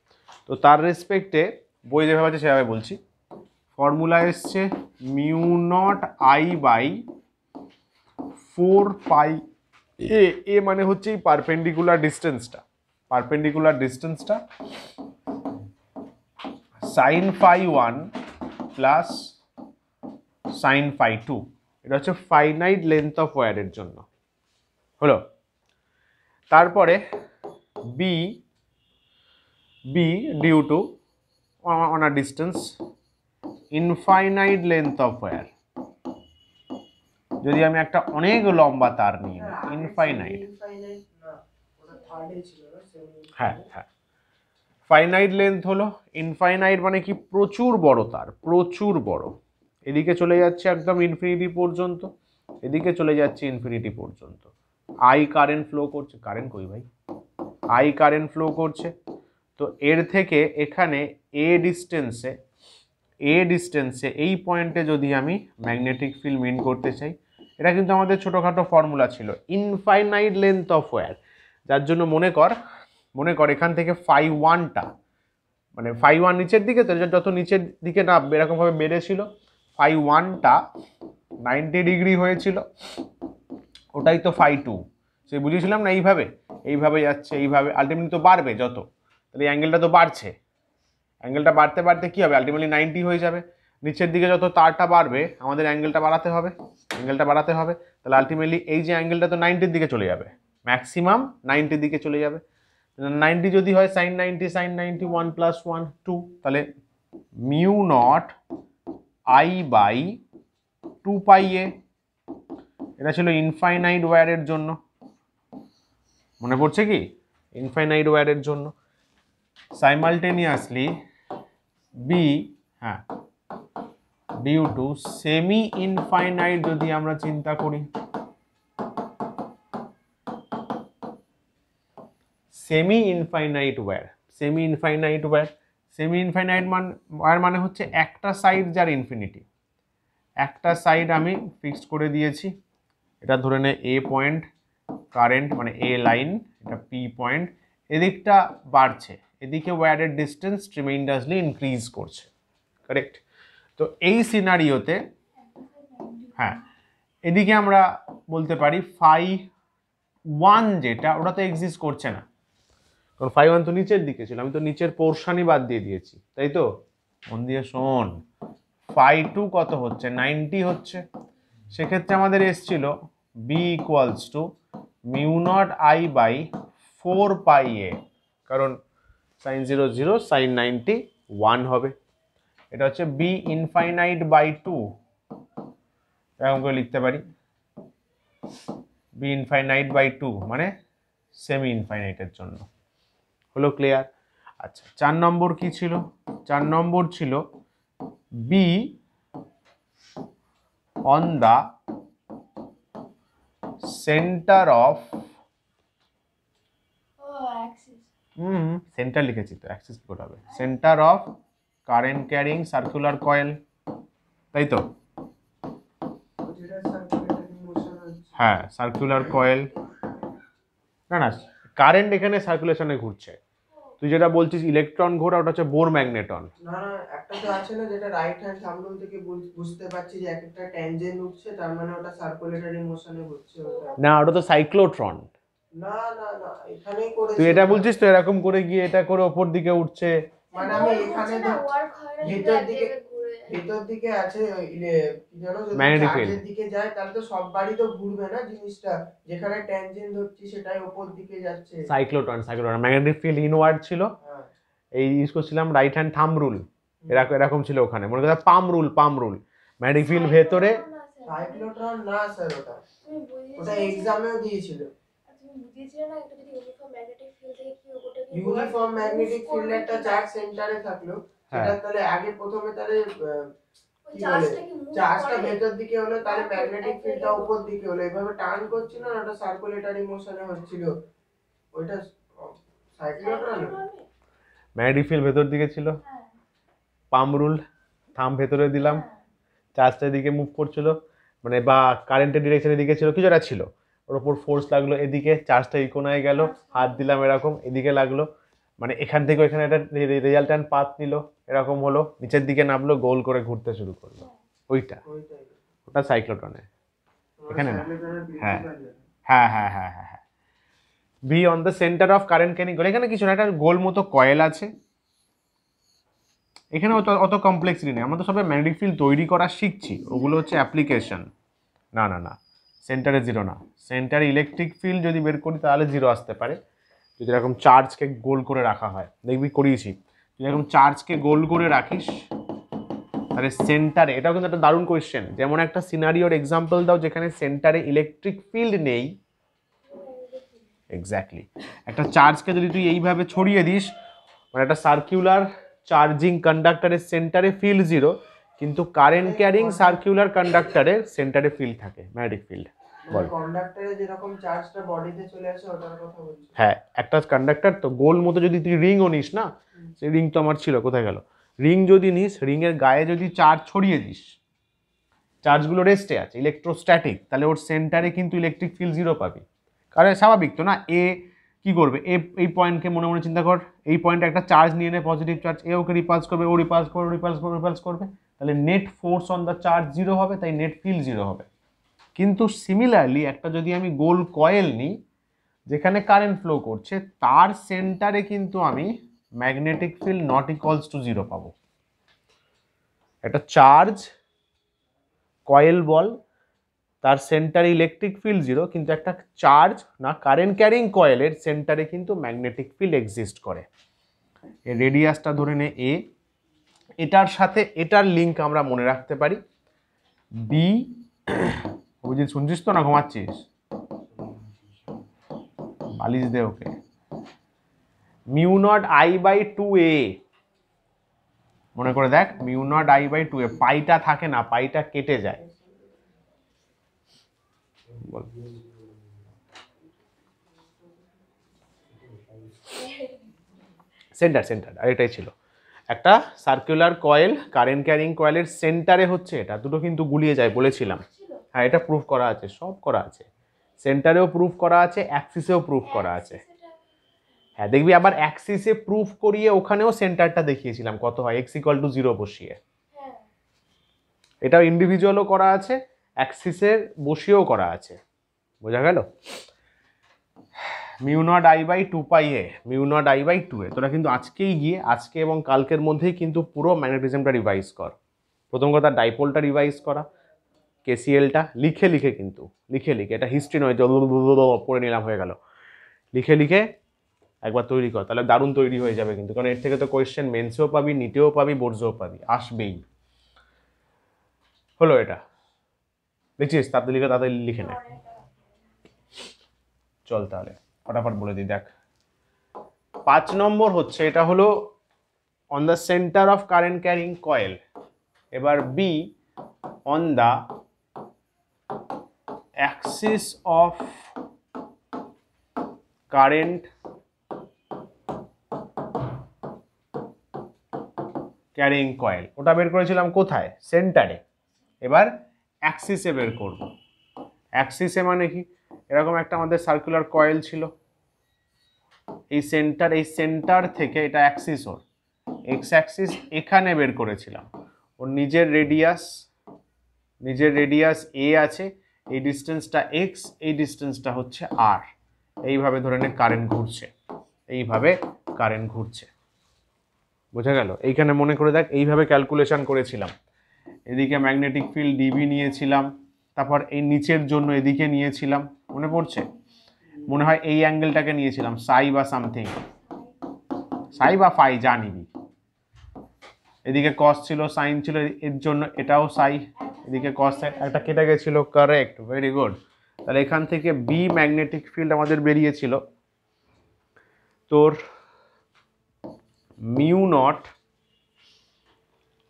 তো তার রেসপেক্টে বই যেভাবে আছে সেভাবে বলছি। ফর্মুলা এসছে μ0I/4π এ মানে হচ্ছে এই পারপেন্ডিকুলার ডিস্টেন্সটা, sine phi 1 plus sine phi 2, এটা হচ্ছে ফাইনাইট লেন্থ অফ ওয়্যারের জন্য হলো। তারপরে B due to on a distance infinite length of wire, যদি আমি একটা অনেক লম্বা তার নিই ইনফাইনাইট, হ্যাঁ হ্যাঁ, ফাইনাইট লেন্থ হলো, ইনফাইনাইট মানে কি প্রচুর বড় তার, প্রচুর বড়, এদিকে চলে যাচ্ছে একদম ইনফিনিটি পর্যন্ত, এদিকে চলে যাচ্ছে ইনফিনিটি পর্যন্ত, আই কারেন্ট ফ্লো করছে, কারেন্ট কই ভাই, আই কারেন্ট ফ্লো করছে। তো এর থেকে এখানে এ ডিস্টেন্সে এই পয়েন্টে যদি আমি ম্যাগনেটিক ফিল্ড মিন করতে চাই, এটা কিন্তু আমাদের ছোটোখাটো ফর্মুলা ছিল, ইনফাইনাইট লেন্থ অফ ওয়্যার, যার জন্য মনে কর এখান থেকে ফাই 1টা, মানে ফাই 1 নিচের দিকে, তো যত নিচের দিকে নামবে এরকমভাবে বেড়েছিল, ফাই 1টা 90 ডিগ্রি হয়েছিল, ওটাই তো ফাই 2, সে বুঝিয়েছিলাম না, এইভাবে যাচ্ছে, এইভাবে আলটিমেটলি তো বাড়বে যত, তাহলে এই অ্যাঙ্গেলটা তো বাড়ছে, অ্যাঙ্গেলটা বাড়তে বাড়তে কী হবে, আলটিমেটলি 90 হয়ে যাবে, নিচের দিকে যত তারটা বাড়বে আমাদের অ্যাঙ্গেলটা বাড়াতে হবে, তাহলে আলটিমেটলি এই যে অ্যাঙ্গেলটা তো 90-র দিকে চলে যাবে, ম্যাক্সিমাম 90-র দিকে চলে যাবে, 90 যদি হয় সাইন 90 1 প্লাস 1 2, তাহলে mu naught I by 2 pi এ, এটা ছিল ইনফাইনাইট ওয়্যারের জন্য, মনে পড়ছে কি, ইনফাইনাইট ওয়্যারের জন্য। সাইমালটেনিয়াসলি বি, হ্যাঁ, ডিউ টু সেমি ইনফাইনাইট যদি আমরা চিন্তা করি, সেমি ইনফাইনাইট ওয়্যার মানে হচ্ছে একটা সাইড যার ইনফিনিটি, একটা সাইড আমি ফিক্সড করে দিয়েছি, এটা ধরে নে এ পয়েন্ট, কারেন্ট মানে এ লাইন, এটা পি পয়েন্ট, এদিকটা বাড়ছে, এদিকে ওয়্যারের ডিস্টেন্স ট্রিমেন্ডাসলি ইনক্রিজ করছে, কারেক্ট। তো এই সিনারিওতে, হ্যাঁ, এদিকে আমরা বলতে পারি ফাই 1 যেটা, ওটা তো এক্সিস্ট করছে না, কারণ ফাই 1 তো নিচের দিকে ছিল, আমি তো নিচের পোর্শনই বাদ দিয়ে দিয়েছি, তাই তো, মন দিয়ে শোন, ফাই 2 কত হচ্ছে, 90 হচ্ছে, সেক্ষেত্রে আমাদের এসছিল B equals to mu naught I by 4 pi a, কারণ সাইন 0 0 সাইন 90 1 হবে, এটা হচ্ছে বি ইনফাইনাইট বাই 2, এরকম করে লিখতে পারি, বি ইনফাইনাইট বাই 2 মানে সেমি ইনফাইনাইটের জন্য, হলো ক্লিয়ার। আচ্ছা, 4 নম্বর কি ছিল, 4 নম্বর ছিল B on the centre of, centre লিখেছি তো, অ্যাক্সিস কি করে হবে, centre of current carrying circular coil, তাই তো, হ্যাঁ, সার্কুলার কয়েল, না কারেন্ট এখানে সার্কুলেশনে ঘুরছে, তুই যেটা বলছিস ইলেকট্রন ঘোরা, ওটা হচ্ছে বোর ম্যাগনেটন, না একটা তো আছে না যেটা রাইট হ্যান্ড থাম্ব রুল থেকে বুঝতে পারছি যে একটা ট্যানজেন্ট উঠছে, তার মানে ওটা সার্কুলেটরি মোশনে ঘুরছে, না ওটা তো সাইক্লোট্রন, না এখানেই করেছি, তুই এটা বলছিস তো এরকম করে গিয়ে এটা করে ওপর দিকে উঠছে, মানে আমি এখানে ভিতর দিকে আছে কি জানো, যদি চার্জের দিকে যায় তাহলে তো সব বাড়ি তো ঘুরবে না জিনিসটা, যেখানে ট্যানজেন্ট ধরছি সেটাই ওপর দিকে যাচ্ছে, সাইক্লোট্রন ম্যাগনেটিক ফিল্ড ইনওয়ার্ড ছিল, এই ইউজ করছিলাম রাইট হ্যান্ড থাম্ব রুল, এরকম ছিল ওখানে, মনে করো পাম রুল, ম্যাগনেটিক ফিল্ড ভেতরে, সাইক্লোট্রন না স্যার, ওটা এক্সামেও দিয়েছিল, ইউনিফর্ম ম্যাগনেটিক ফিল্ড একটা চার্জ সেন্টারে থাকলো, সেটা তাহলে আগে প্রথমে তাহলে কি বলে চার্জটা ভেতর দিকে হলো, তাহলে ম্যাগনেটিক ফিল্ডটা উপর দিকে হলো, এইভাবে টার্ন করছিল না, ওটা সার্কুলেটরি মোশনে হচ্ছিল, ওইটা সাইক্লোট্রন, ম্যাগনেটিক ফিল্ড ভেতর দিকে ছিল, পাম রুল, থাম ভেতরে দিলাম, চার্জটা দিকে মুভ করছিল, মানে বা কারেন্টের ডিরেকশনের দিকে ছিল, কিছু একটা ছিল, ওর উপর ফোর্স লাগলো, এদিকে চার্জটা এই কোনায় গেল, হাত দিলাম এরকম, এদিকে লাগলো, মানে এখান থেকে ওইখানে একটা রেজাল্ট্যান্ট পাথ নিল, এরকম হলো, নিচের দিকে নামলো, গোল করে ঘুরতে শুরু করলো, ওটা সাইক্লোট্রনে, এখানে না, হ্যাঁ, B on the centre of current carrying coil, এখানে কিছু না, একটা গোল মতো কয়েল আছে, এখানে অত অত কমপ্লেক্সিটি নেই, আমরা তো সবাই ম্যাগনেটিক ফিল্ড তৈরি করা শিখছি, ওগুলো হচ্ছে অ্যাপ্লিকেশন। না না না, সেন্টারে জিরো না, সেন্টারে ইলেকট্রিক ফিল্ড যদি বের করি তাহলে জিরো আসতে পারে, যদি এরকম চার্জকে গোল করে রাখা হয়, দেখবি করিয়েছি, যদি এরকম চার্জকে গোল করে রাখিস তাহলে সেন্টারে, এটাও কিন্তু একটা দারুণ কোয়েশ্চেন, যেমন একটা সিনারিওর এক্সাম্পল দাও যেখানে সেন্টারে ইলেকট্রিক ফিল্ড নেই। এক্স্যাক্টলি, একটা চার্জকে যদি তুই এইভাবে ছড়িয়ে দিস, মানে একটা সার্কুলার চার্জিং কন্ডাক্টরের সেন্টারে ফিল্ড জিরো, কিন্তু কারেন্ট ক্যারিং সার্কুলার কন্ডাক্টরের সেন্টারে ফিল্ড থাকে, ম্যাগনেটিক ফিল্ড। বল, কন্ডাক্টরে যেরকম চার্জটা বডিতে চলে আসে ওটার কথা বলছি। হ্যাঁ, একটা কন্ডাক্টর তো গোল মতো যদি তুই রিংও নিস না, সেই রিং তো আমার ছিল, কোথায় গেল, রিং যদি নিস, রিংয়ের গায়ে যদি চার্জ ছড়িয়ে দিস, চার্জগুলো রেস্টে আছে, ইলেকট্রোস্ট্যাটিক, তাহলে ওর সেন্টারে কিন্তু ইলেকট্রিক ফিল্ড জিরো পাবি। কারণ স্বাভাবিক তো না, এ কি করবে, এই পয়েন্টকে মনে মনে চিন্তা কর, এই পয়েন্টে একটা চার্জ নিয়ে নে, পজিটিভ চার্জ, এ ওকে রিপালস করবে, ও রিপালস করবে, রিপালস করবে, তাহলে net force on the charge zero হবে, তাই নেট ফিল্ড জিরো হবে। কিন্তু সিমিলারলি একটা যদি আমি গোল কয়েল নিই যেখানে কারেন্ট ফ্লো করছে, তার সেন্টারে কিন্তু আমি magnetic field not equals to zero পাবো। একটা চার্জ কয়েল বল, তার সেন্টারে ইলেকট্রিক ফিল্ড জিরো, কিন্তু একটা চার্জ না কারেন্ট ক্যারিং কয়েলের সেন্টারে কিন্তু ম্যাগনেটিক ফিল্ড এক্সিস্ট করে। এর রেডিয়াসটা ধরে নে এ, এটার সাথে এটার লিঙ্ক আমরা মনে রাখতে পারি বি, বুঝিস, শুনছিস তো না ঘুমাচ্ছিস, বালিশ দে ওকে, mu naught I by two A, মনে করে দেখ, mu naught I by two A, পাইটা থাকে না, পাইটা কেটে যায়। সেন্টার আর এটাই ছিল একটা সার্কুলার কয়েল, কারেন্ট ক্যারিং কয়েলের সেন্টারে হচ্ছে এটা, দুটো কিন্তু গুলিয়ে যায় বলেছিলাম। হ্যাঁ, এটা প্রুফ করা আছে, সব করা আছে, সেন্টারেও প্রুফ করা আছে, অ্যাক্সিসেও প্রুফ করা আছে। হ্যাঁ দেখবি, আবার অ্যাক্সিসে প্রুফ করিয়ে ওখানেও সেন্টারটা দেখিয়েছিলাম কত হয়, এক্স ইকুয়াল টু জিরো বসিয়ে, এটাও ইন্ডিভিজুয়ালও করা আছে, অ্যাক্সিসের বসিয়েও করা আছে, বোঝা গেল। Mu naught I by two pi A, mu naught I by two A, তোরা কিন্তু আজকেই গিয়ে, আজকে এবং কালকের মধ্যেই কিন্তু পুরো ম্যাগনেটিজমটা রিভাইজ কর। প্রথম কথা ডাইপোলটা রিভাইজ করা, কেসিএলটা লিখে লিখে, কিন্তু লিখে লিখে, এটা হিস্ট্রি নয় পড়ে নিলাম হয়ে গেল, লিখে লিখে একবার তৈরি কর, তাহলে দারুণ তৈরি হয়ে যাবে কিন্তু, কারণ এর থেকে তো কোয়েশ্চেন মেন্সেও পাবি, নিটেও পাবি, বোর্ডসেও পাবি, আসবেই। হলো এটা, দেখছিস, তাড়াতাড়ি লিখে নে। চল তাহলে ফটাফট বলে দিই, দেখ 5 নম্বর হচ্ছে, এটা হলো on the centre of current carrying coil. এবার B, on the axis of current carrying coil, ওটা বের করেছিলাম কোথায়, সেন্টারে। এবার অ্যাক্সিসে বের করব। অ্যাক্সিসে মানে কি, এরকম একটা আমাদের সার্কুলার কয়েল ছিল, এই সেন্টার থেকে, এটা অ্যাক্সিস, ওর এক্স অ্যাক্সিস এখানে বের করেছিলাম, ওর নিজের রেডিয়াস এ আছে, এই ডিস্টেন্সটা এক্স, এই ডিস্টেন্সটা হচ্ছে আর, এইভাবে ধরে নে কারেন্ট ঘুরছে, এইভাবে কারেন্ট ঘুরছে, বোঝা গেল। এইখানে মনে করে দেখ, এইভাবে ক্যালকুলেশন করেছিলাম, এদিকে ম্যাগনেটিক ফিল্ড ডিবি নিয়েছিলাম, তারপর এই নিচের জন্য এদিকে নিয়েছিলাম, মনে পড়ছে, মনে হয় এই অ্যাঙ্গেলটাকে নিয়েছিলাম সাই বা সামথিং, সাই বা ফাই যা নিবি, এদিকে কস ছিল, সাইন ছিল, এর জন্য এটাও সাই, এদিকে কস সাইন, একটা কেটে গেছিল, কারেক্ট, ভেরি গুড। তাহলে এখান থেকে বি ম্যাগনেটিক ফিল্ড আমাদের বেরিয়েছিল তোর mu naught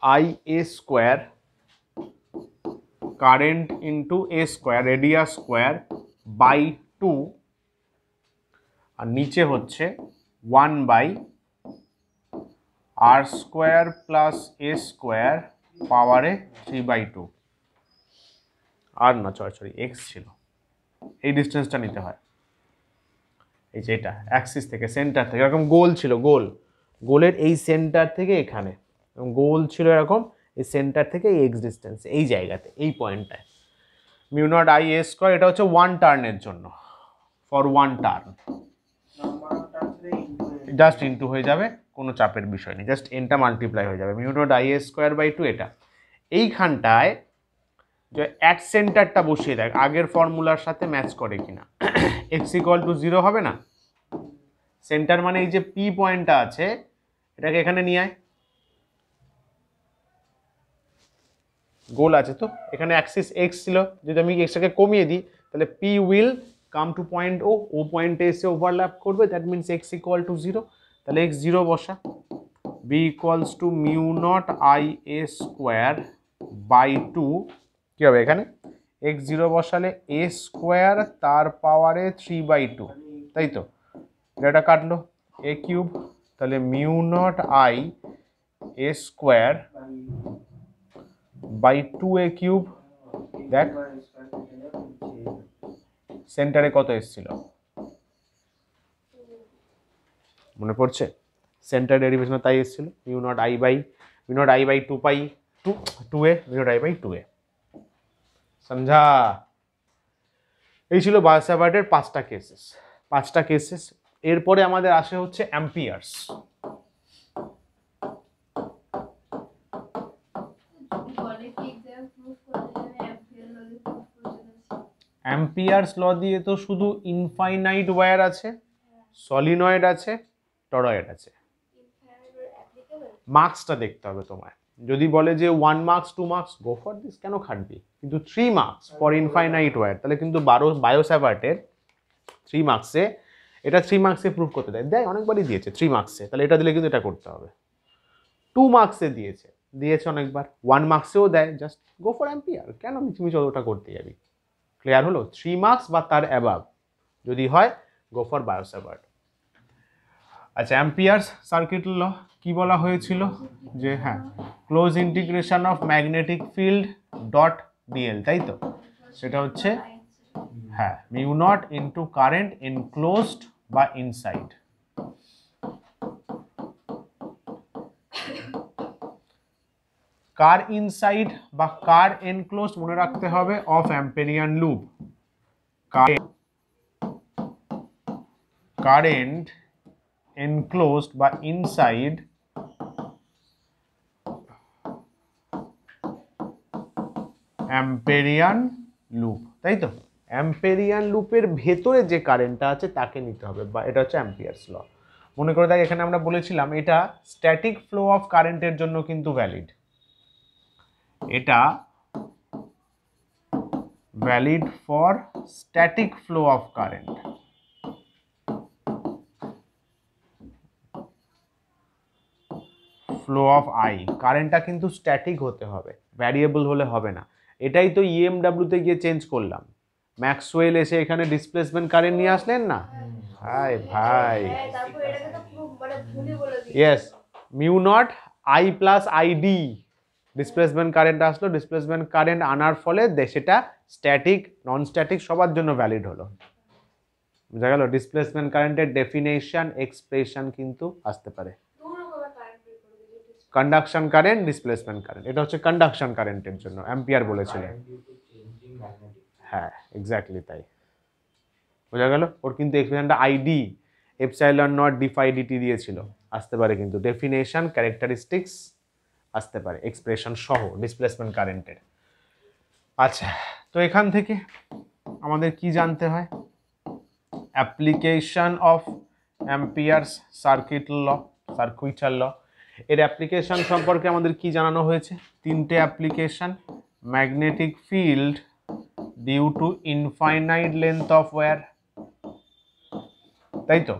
I A square, current into a square, radius square by 2, আর নিচে হচ্ছে 1 by r square plus a square পাওয়ারে 3/2, আর না সরি এক্স ছিল, এই ডিস্টেন্সটা নিতে হয়, এই যে এটা অ্যাক্সিস থেকে, সেন্টার থেকে, এরকম গোল ছিল, গোলের এই সেন্টার থেকে এখানে গোল ছিল এরকম, এই সেন্টার থেকে এই এক্স ডিস্টেন্স, এই জায়গাতে, এই পয়েন্টটায় mu naught I A square, এটা হচ্ছে 1 টার্নের জন্য, ফর 1 টার্ন, জাস্ট ইনটু হয়ে যাবে, কোনো চাপের বিষয় নেই, জাস্ট এনটা মাল্টিপ্লাই হয়ে যাবে, mu naught I A square by 2 এটা। এইখানটায় যে অ্যাট সেন্টারটা বসিয়ে দেয় আগের ফর্মুলার সাথে ম্যাচ করে কিনা। এক্স ইকুয়াল টু 0 হবে না, সেন্টার মানে এই যে পি পয়েন্টটা আছে এটাকে এখানে নিয়ে আয়, গোল আছে তো এখানে অ্যাক্সিস এক্স ছিল, যদি আমি এক্সটাকে কমিয়ে দিই তাহলে P will come to point O পয়েন্টে এসে ওভারল্যাপ করবে, that means X equal to 0, তাহলে এক্স 0 বসা, B equals to mu naught I A square by 2, কী হবে এখানে এক্স 0 বসালে এ স্কোয়ার তার পাওয়ারে 3/2, তাই তো, এটা কাটলো এ কিউব, তাহলে mu naught I A square by 2a cube, দেখ সেন্টারে কত এসেছিল মনে পড়ছে, সেন্টার ডেরিভেশন তাই এসেছিল mu naught I by 2 pi 2a mu naught I by 2a, সমঝা। এই ছিল বায়োসাভার্টের 5টা কেসেস। এরপরে আমাদের আসে হচ্ছে অ্যাম্পিয়ার্স। অ্যাম্পিয়ার্স ল দিয়ে তো শুধু ইনফাইনাইট ওয়্যার আছে, সলিনয়েড আছে, টরয়েড আছে। মার্কসটা দেখতে হবে তোমায়, যদি বলে যে 1 marks 2 marks go for this, কেন খাটবি, কিন্তু 3 মার্কস ফর ইনফাইনাইট ওয়্যার, তাহলে কিন্তু বায়োসাভার্টের 3 মার্কসে এটা 3 মার্কসে প্রুভ করতে দেয় অনেকবারই দিয়েছে 3 মার্কসে, তাহলে এটা দিলে কিন্তু এটা করতে হবে। 2 মার্কসে দিয়েছে অনেকবার, 1 মার্কসেও দেয়, জাস্ট গো ফর অ্যাম্পিয়ার, কেন মিছিমিছি ওটা করতে যাবি। ক্লিয়ার হলো, 3 মার্কস বা তার অ্যাবাভ যদি হয় গো ফর বায়োসাভার্ট। আচ্ছা, অ্যাম্পিয়ার্স সার্কিট ল কি বলা হয়েছিল, যে হ্যাঁ close integration of magnetic field dot DL, তাই তো, সেটা হচ্ছে হ্যাঁ mu naught into current enclosed বা ইনসাইড। কার ইনসাইড বা কার এনক্লোজড মনে রাখতে হবে, অফ অ্যাম্পেরিয়ান লুপ, কারেন্ট enclosed বা ইনসাইড অ্যাম্পেরিয়ান লুপ, তাই তো, অ্যাম্পেরিয়ান লুপের ভেতরে যে কারেন্টটা আছে তাকে নিতে হবে, বা এটা হচ্ছে অ্যাম্পিয়ার্স ল। মনে করে দেখ এখানে আমরা বলেছিলাম এটা স্ট্যাটিক ফ্লো অফ কারেন্টের জন্য কিন্তু ভ্যালিড, এটা valid for static flow of current. Flow of I, কারেন্টটা কিন্তু স্ট্যাটিক হতে হবে, ভ্যারিয়েবল হলে হবে না। এটাই তো ইএমডাব্লিউতে গিয়ে চেঞ্জ করলাম, ম্যাক্সওয়েল এসে এখানে ডিসপ্লেসমেন্ট কারেন্ট নিয়ে আসলেন না, ভাই yes, mu naught I plus ID displacement current আসলো, ডিসপ্লেসমেন্ট কারেন্ট আনার ফলে সেটা স্ট্যাটিক নন স্ট্যাটিক সবার জন্য ভ্যালিড হলো, বুঝা গেল। ডিসপ্লেসমেন্ট কারেন্টের ডেফিনেশন এক্সপ্রেশন কিন্তু আসতে পারে, কন্ডাকশন কারেন্ট, ডিসপ্লেসমেন্ট কারেন্ট, এটা হচ্ছে কন্ডাকশন কারেন্টের জন্য অ্যাম্পিয়ার বলেছিলেন, হ্যাঁ এক্স্যাক্টলি তাই, বোঝা গেল। ওর কিন্তু এক্সপ্রেশনটা I D epsilon naught D phi D T দিয়েছিল, আসতে পারে কিন্তু ডেফিনেশন ক্যারেক্টারিস্টিক্স আসতে পারে এক্সপ্রেশন সহ ডিসপ্লেসমেন্ট কারেন্টের। আচ্ছা, তো এখান থেকে আমাদের কি জানতে হয়, application of ampere's circuital law, এর অ্যাপ্লিকেশন সম্পর্কে আমাদের কি জানানো হয়েছে, 3টে application, magnetic field due to infinite length of wire, তাই তো,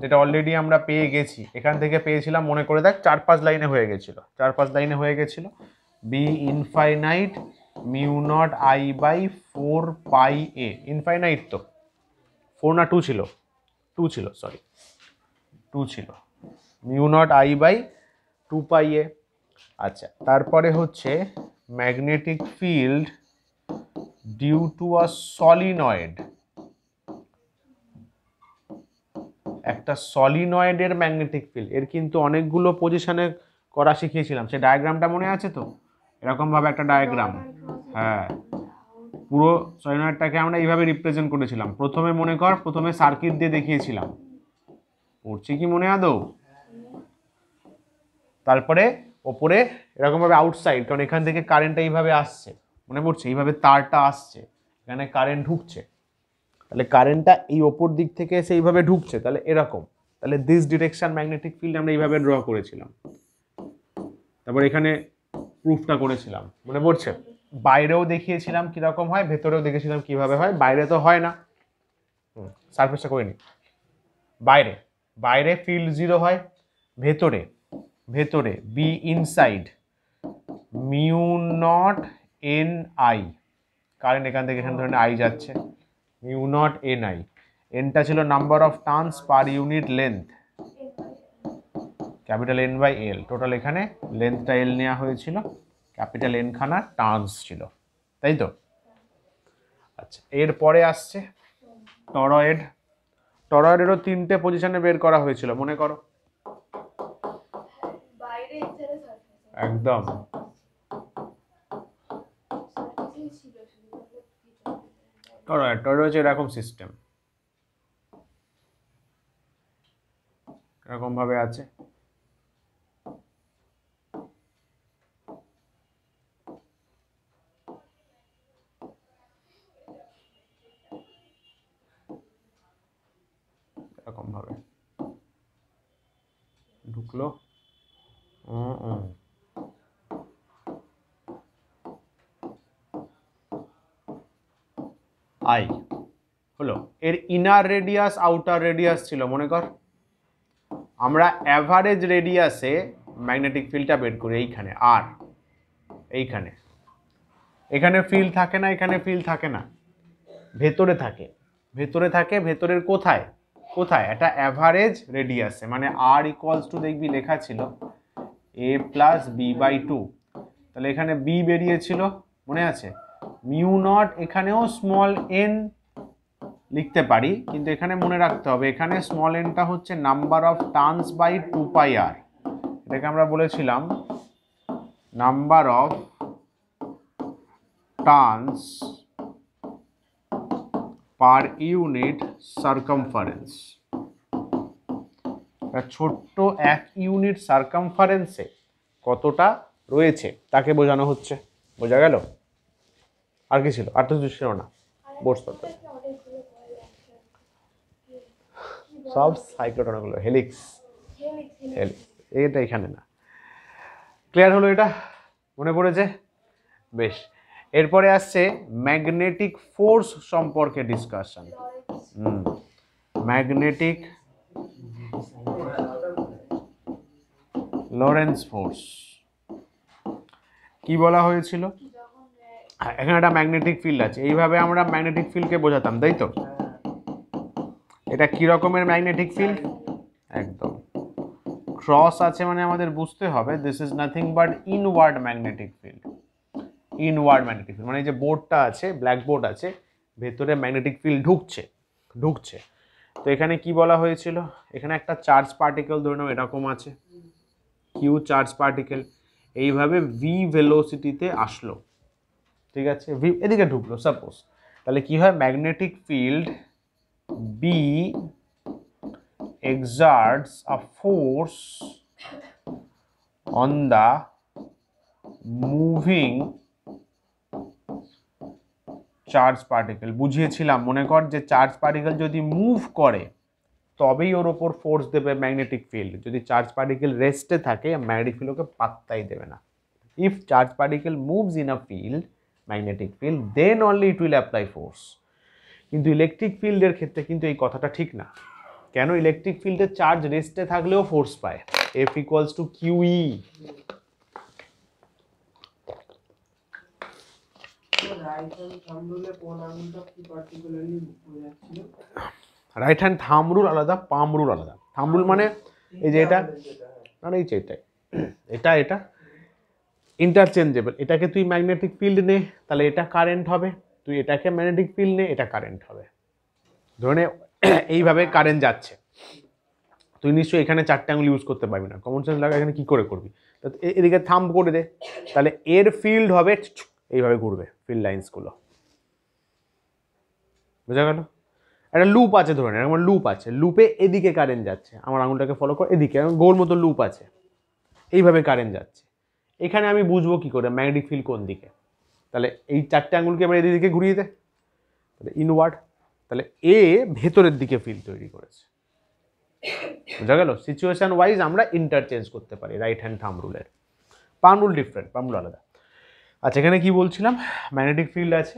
যেটা অলরেডি আমরা পেয়ে গেছি, এখান থেকে পেয়েছিলাম মনে করে দেখ 4-5 লাইনে হয়ে গেছিল, B infinite mu naught I by 4 pi a, infinite তো 4 না 2 ছিল, 2 ছিল, mu naught I by 2 pi a. আচ্ছা, তারপরে হচ্ছে magnetic field due to a solenoid, একটা সলিনয়েডের ম্যাগনেটিক ফিল্ড, এর কিন্তু অনেকগুলো পজিশনে করা শিখিয়েছিলাম, সেই ডায়াগ্রামটা মনে আছে তো, এরকম ভাবে একটা ডায়াগ্রাম, হ্যাঁ পুরো সলিনয়েডটাকে আমরা এইভাবে রিপ্রেজেন্ট করেছিলাম, প্রথমে মনে কর প্রথমে সার্কিট দিয়ে দেখিয়েছিলাম, পড়ছি কি মনে আদৌ? তারপরে ওপরে এরকম ভাবে আউটসাইড, কারণ এখান থেকে কারেন্টটা এইভাবে আসছে, মনে পড়ছে, এইভাবে তারটা আসছে, এখানে কারেন্ট ঢুকছে, তাহলে কারেন্টটা এই ওপর দিক থেকে এসে এইভাবে ঢুকছে, তাহলে এরকম, তাহলে দিস ডিরেকশন ম্যাগনেটিক ফিল্ড আমরা এইভাবে ড্র করেছিলাম। তারপর এখানে প্রুফটা করেছিলাম, মনে পড়ছে? বাইরেও দেখিয়েছিলাম কিরকম হয়, ভেতরেও দেখেছিলাম কিভাবে হয়। বাইরে তো হয় না, সারফেসটা করে নি। বাইরে বাইরে ফিল্ড 0 হয়, ভেতরে ভেতরে B inside mu naught n I, current এখান থেকে এখানে ধরেন আই যাচ্ছে, মিউ নট এন আই, এনটা ছিল number of turns per unit length, capital n by l, total এখানে লেন্থটা এল নেওয়া হয়েছিল, ক্যাপিটাল এন খানা টার্নস ছিল, তাই তো? আচ্ছা, এরপরে আসছে টরয়েড। টরয়েডেরও 3টে পজিশনে বের করা হয়েছিল, মনে করো। একদম টরয়েড হচ্ছে এরকম সিস্টেম, এরকম ভাবে আছে। এরকম ভাবে ঢুকলো, আই হলো, এর ইনার রেডিয়াস আউটার রেডিয়াস ছিল, মনে কর। আমরা অ্যাভারেজ রেডিয়াসে ম্যাগনেটিক ফিল্ডটা বের করি, এইখানে আর এইখানে, এখানে ফিল্ড থাকে না, এখানে ফিল্ড থাকে না, ভেতরে থাকে, ভেতরে থাকে, ভেতরের কোথায় কোথায়, এটা অ্যাভারেজ রেডিয়াসে, মানে আর ইকুয়ালস টু দেখবি লেখা ছিল এ প্লাস বি বাই 2, তাহলে এখানে বি বেরিয়েছিল, মনে আছে? মিউ নট, এখানেও স্মল এন লিখতে পারি, কিন্তু এখানে মনে রাখতে হবে এখানে স্মল এনটা হচ্ছে নাম্বার অফ টার্নস বাই 2 পাই আর, এটাকে আমরা বলেছিলাম number of turns per unit circumference. ছোট্ট 1 ইউনিট সার্কামফারেন্সে কতটা রয়েছে তাকে বোঝানো হচ্ছে, বোঝা গেল? আর কি ছিল? আর তো কিছু ছিল না, বসতে সব সাইক্লোট্রনগুলো, হেলিক্স, হেলিক্স এটা এখানে না। ক্লিয়ার হলো? এটা মনে পড়েছে? বেশ, এরপরে আসছে ম্যাগনেটিক ফোর্স সম্পর্কে ডিসকাশন। ম্যাগনেটিক লরেন্স ফোর্স কি বলা হয়েছিল? এখানে একটা ম্যাগনেটিক ফিল্ড আছে, এইভাবে আমরা ম্যাগনেটিক ফিল্ডকে বোঝাতাম, তাই তো? এটা কি রকমের ম্যাগনেটিক ফিল্ড? একদম ক্রস আছে, মানে আমাদের বুঝতে হবে this is nothing but inward magnetic field. Inward magnetic field মানে এই যে বোর্ডটা আছে, ব্ল্যাক বোর্ড আছে, ভেতরে ম্যাগনেটিক ফিল্ড ঢুকছে। তো এখানে কি বলা হয়েছিল? এখানে একটা চার্জ পার্টিকেল ধরে নাও এরকম আছে, কিউ চার্জ পার্টিকেল, এইভাবে ভি ভেলোসিটিতে আসলো, ঠিক আছে? ভি এদিকে ঢুকলো সাপোজ, তাহলে কি হয়? Magnetic field B exerts a force on the moving charge particle. বুঝিয়েছিলাম, মনে কর যে চার্জ পার্টিকেল যদি মুভ করে তবেই ওর ওপর ফোর্স দেবে ম্যাগনেটিক ফিল্ড, যদি চার্জ পার্টিকেল রেস্টে থাকে ম্যাগনেটিক ফিল্ড ওকে পাত্তাই দেবে না। If charge particle moves in a field, magnetic field, then only it will apply force. কিন্তু ইলেকট্রিক ফিল্ডের ক্ষেত্রে কিন্তু এই কথাটা ঠিক না। কেন? ইলেকট্রিক ফিল্ডে চার্জ রেস্টে থাকলেও ফোর্স পায়, F equals to QE। Right hand thumb rule আলাদা, পাম রুল আলাদা। থাম্ব রুল মানে এই যে এটা, না এই যে এটা এটা ইন্টারচেঞ্জেবল। এটাকে তুই ম্যাগনেটিক ফিল্ড নে, তাহলে এটা কারেন্ট হবে, তুই এটাকে ম্যাগনেটিক ফিল্ড নে, এটা কারেন্ট হবে। ধরে এইভাবে কারেন্ট যাচ্ছে, তুই নিশ্চয়ই এখানে 4টে আঙুল ইউজ করতে পারবি না, কমন সেন্স লাগা, এখানে কি করে করবি? এদিকে থাম্ব করে দে, তাহলে এর ফিল্ড হবে এইভাবে ঘুরবে, ফিল্ড লাইন্সগুলো, বোঝা গেল? একটা লুপ আছে ধরে নেন, আমার লুপ আছে, লুপে এদিকে কারেন্ট যাচ্ছে, আমার আঙুলটাকে ফলো করে এদিকে গোল মতো লুপ আছে, এইভাবে কারেন্ট যাচ্ছে। এখানে আমি বুঝবো কি করে ম্যাগনেটিক ফিল্ড কোন দিকে? তাহলে এই 4টে আঙুলকে এবার এদিকে ঘুরিয়ে দে, তাহলে ইনওয়ার্ড। তাহলে এ ভেতরের দিকে ফিল্ড তৈরি করেছে। বোঝা গেল? সিচুয়েশন ওয়াইজ আমরা ইন্টারচেঞ্জ করতে পারি রাইট হ্যান্ড থাম্ব রুলের। পাম রুল ডিফারেন্ট, পাম রুল আলাদা। আচ্ছা, এখানে কি বলছিলাম? ম্যাগনেটিক ফিল্ড আছে,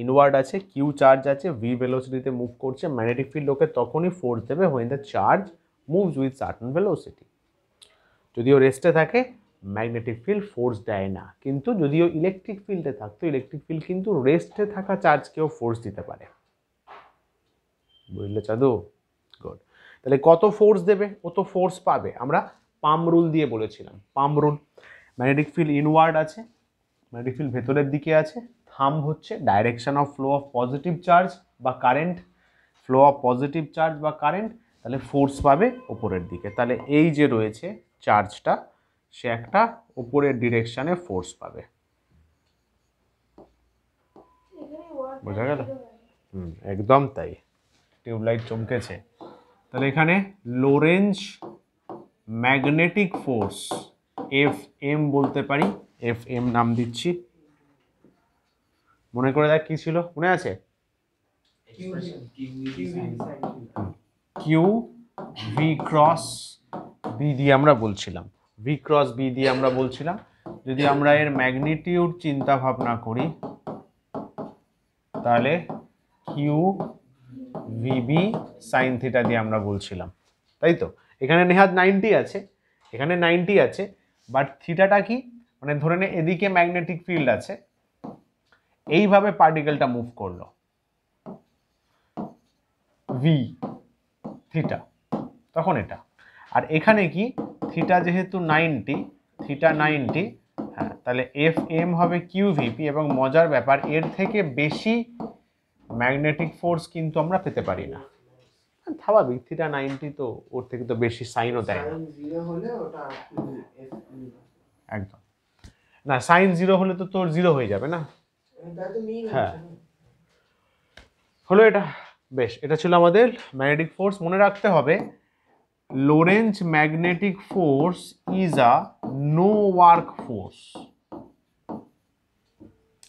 ইনওয়ার্ড আছে, কিউ চার্জ আছে, ভি ভেলোসিটিতে মুভ করছে। ম্যাগনেটিক ফিল্ড ওকে তখনই ফোর্স দেবে when the charge moves with certain velocity. যদিও রেস্টে থাকে ম্যাগনেটিক ফিল্ড ফোর্স দেয় না, কিন্তু যদিও ইলেকট্রিক ফিল্ডে থাকতো, ইলেকট্রিক ফিল্ড কিন্তু রেস্টে থাকা চার্জকেও ফোর্স দিতে পারে। বুঝলে চাঁদু? গুড। তাহলে কত ফোর্স দেবে? ও তো ফোর্স পাবে, আমরা পাম রুল দিয়ে বলেছিলাম। Palm rule, magnetic field inward আছে, ম্যাগনেটিক ফিল্ড ভেতরের দিকে আছে, থাম্ব হচ্ছে direction of flow of positive charge বা current, flow of positive charge বা কারেন্ট, তাহলে ফোর্স পাবে ওপরের দিকে। তাহলে এই যে রয়েছে চার্জটা, সে একটা ওপরের ডিরেকশনে ফোর্স পাবে। বোঝা গেল? একদম তাই, টিউবলাইট চমকেছে। তাহলে এখানে লোরেঞ্জ ম্যাগনেটিক ফোর্স এফ এম বলতে পারি, এফ এম নাম দিচ্ছি। মনে করে দেখ কি ছিল, মনে আছে? কিউ ভি ক্রস বি দিয়ে আমরা বলছিলাম, ভি ক্রস বি দিয়ে আমরা বলছিলাম। যদি আমরা এর ম্যাগনিটিউড চিন্তা ভাবনা করি, তাহলে কিউ ভিবি সাইন থিটা দিয়ে আমরা বলছিলাম, তাই তো? এখানে নেহাত 90 আছে, এখানে 90 আছে, বাট থিটাটা কি? মানে ধরে নে এদিকে ম্যাগনেটিক ফিল্ড আছে, এইভাবে পার্টিকেলটা মুভ করলো, ভি থিটা, তখন এটা। আর এখানে কি? থিটা যেহেতু 90, থিটা 90, হ্যাঁ, তাহলে এফ এম হবে কিউ ভিপি। এবং মজার ব্যাপার, এর থেকে বেশি ম্যাগনেটিক ফোর্স কিন্তু আমরা পেতে পারি না। স্বাভাবিক, থিটা 90 তো ওর থেকে তো বেশি সাইনও দেয় না। একদম না, সাইন 0 হলে তো তোর 0 হয়ে যাবে না। হ্যাঁ, হলো এটা। বেশ, এটা ছিল আমাদের ম্যাগনেটিক ফোর্স। মনে রাখতে হবে Lorentz magnetic force is a no work force.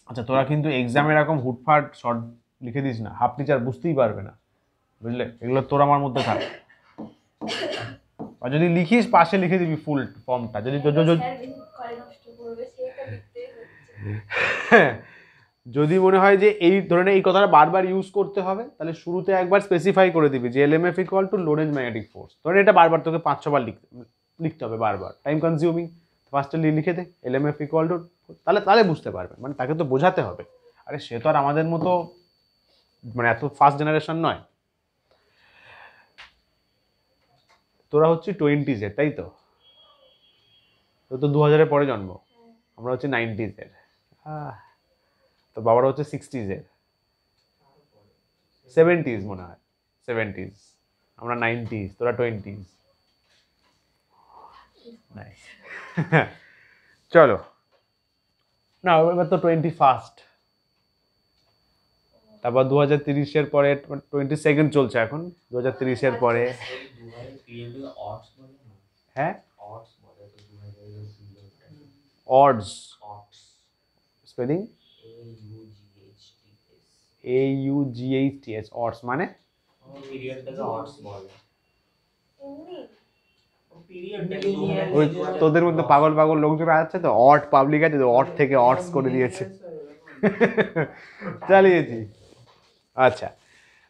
আচ্ছা, তোরা কিন্তু এক্সামে এরকম হুটফাট শর্ট লিখে দিস না, হাফ টিচার বুঝতেই পারবে না, বুঝলে? এগুলো তোর আমার মধ্যে থাকে। আর যদি লিখিস পাশে লিখে দিবি ফুল ফর্মটা। যদি মনে হয় যে এই ধরনের এই কথাটা বারবার ইউজ করতে হবে, তাহলে শুরুতে একবার স্পেসিফাই করে দিবি যে L M F equal to Lorentz magnetic force. ধরে এটা বারবার তোকে 5-6 বার লিখতে হবে, বারবার টাইম কনজিউমিং। ফার্স্টে লিখে দে এলএমএফ ইকুয়াল টু, তাহলে বুঝতে পারবে। মানে তাকে তো বোঝাতে হবে, আরে সে তো আর আমাদের মতো মানে এত ফার্স্ট জেনারেশন নয়। তোরা হচ্ছে 20s, তাই তো? তো 2000-এর পরে জন্ম, আমরা হচ্ছে 90s। তো বাবারা হচ্ছে 60s, 70s মনে হয়, 70s, আমরা 90s, তোরা 20s। চলো না, এবার তো 21st, তারপর 2030-এর পরে 22nd চলছে এখন, 2030-এর পরে। হ্যাঁ, অডস, স্পেলিং AUGHTS, অডস মানে ওই তোদের মধ্যে পাগল পাগল লোকজন আছে তো, অট পাবলিক আছে তো, অট থেকে অটস করে দিয়েছে, চালিয়েছি। আচ্ছা,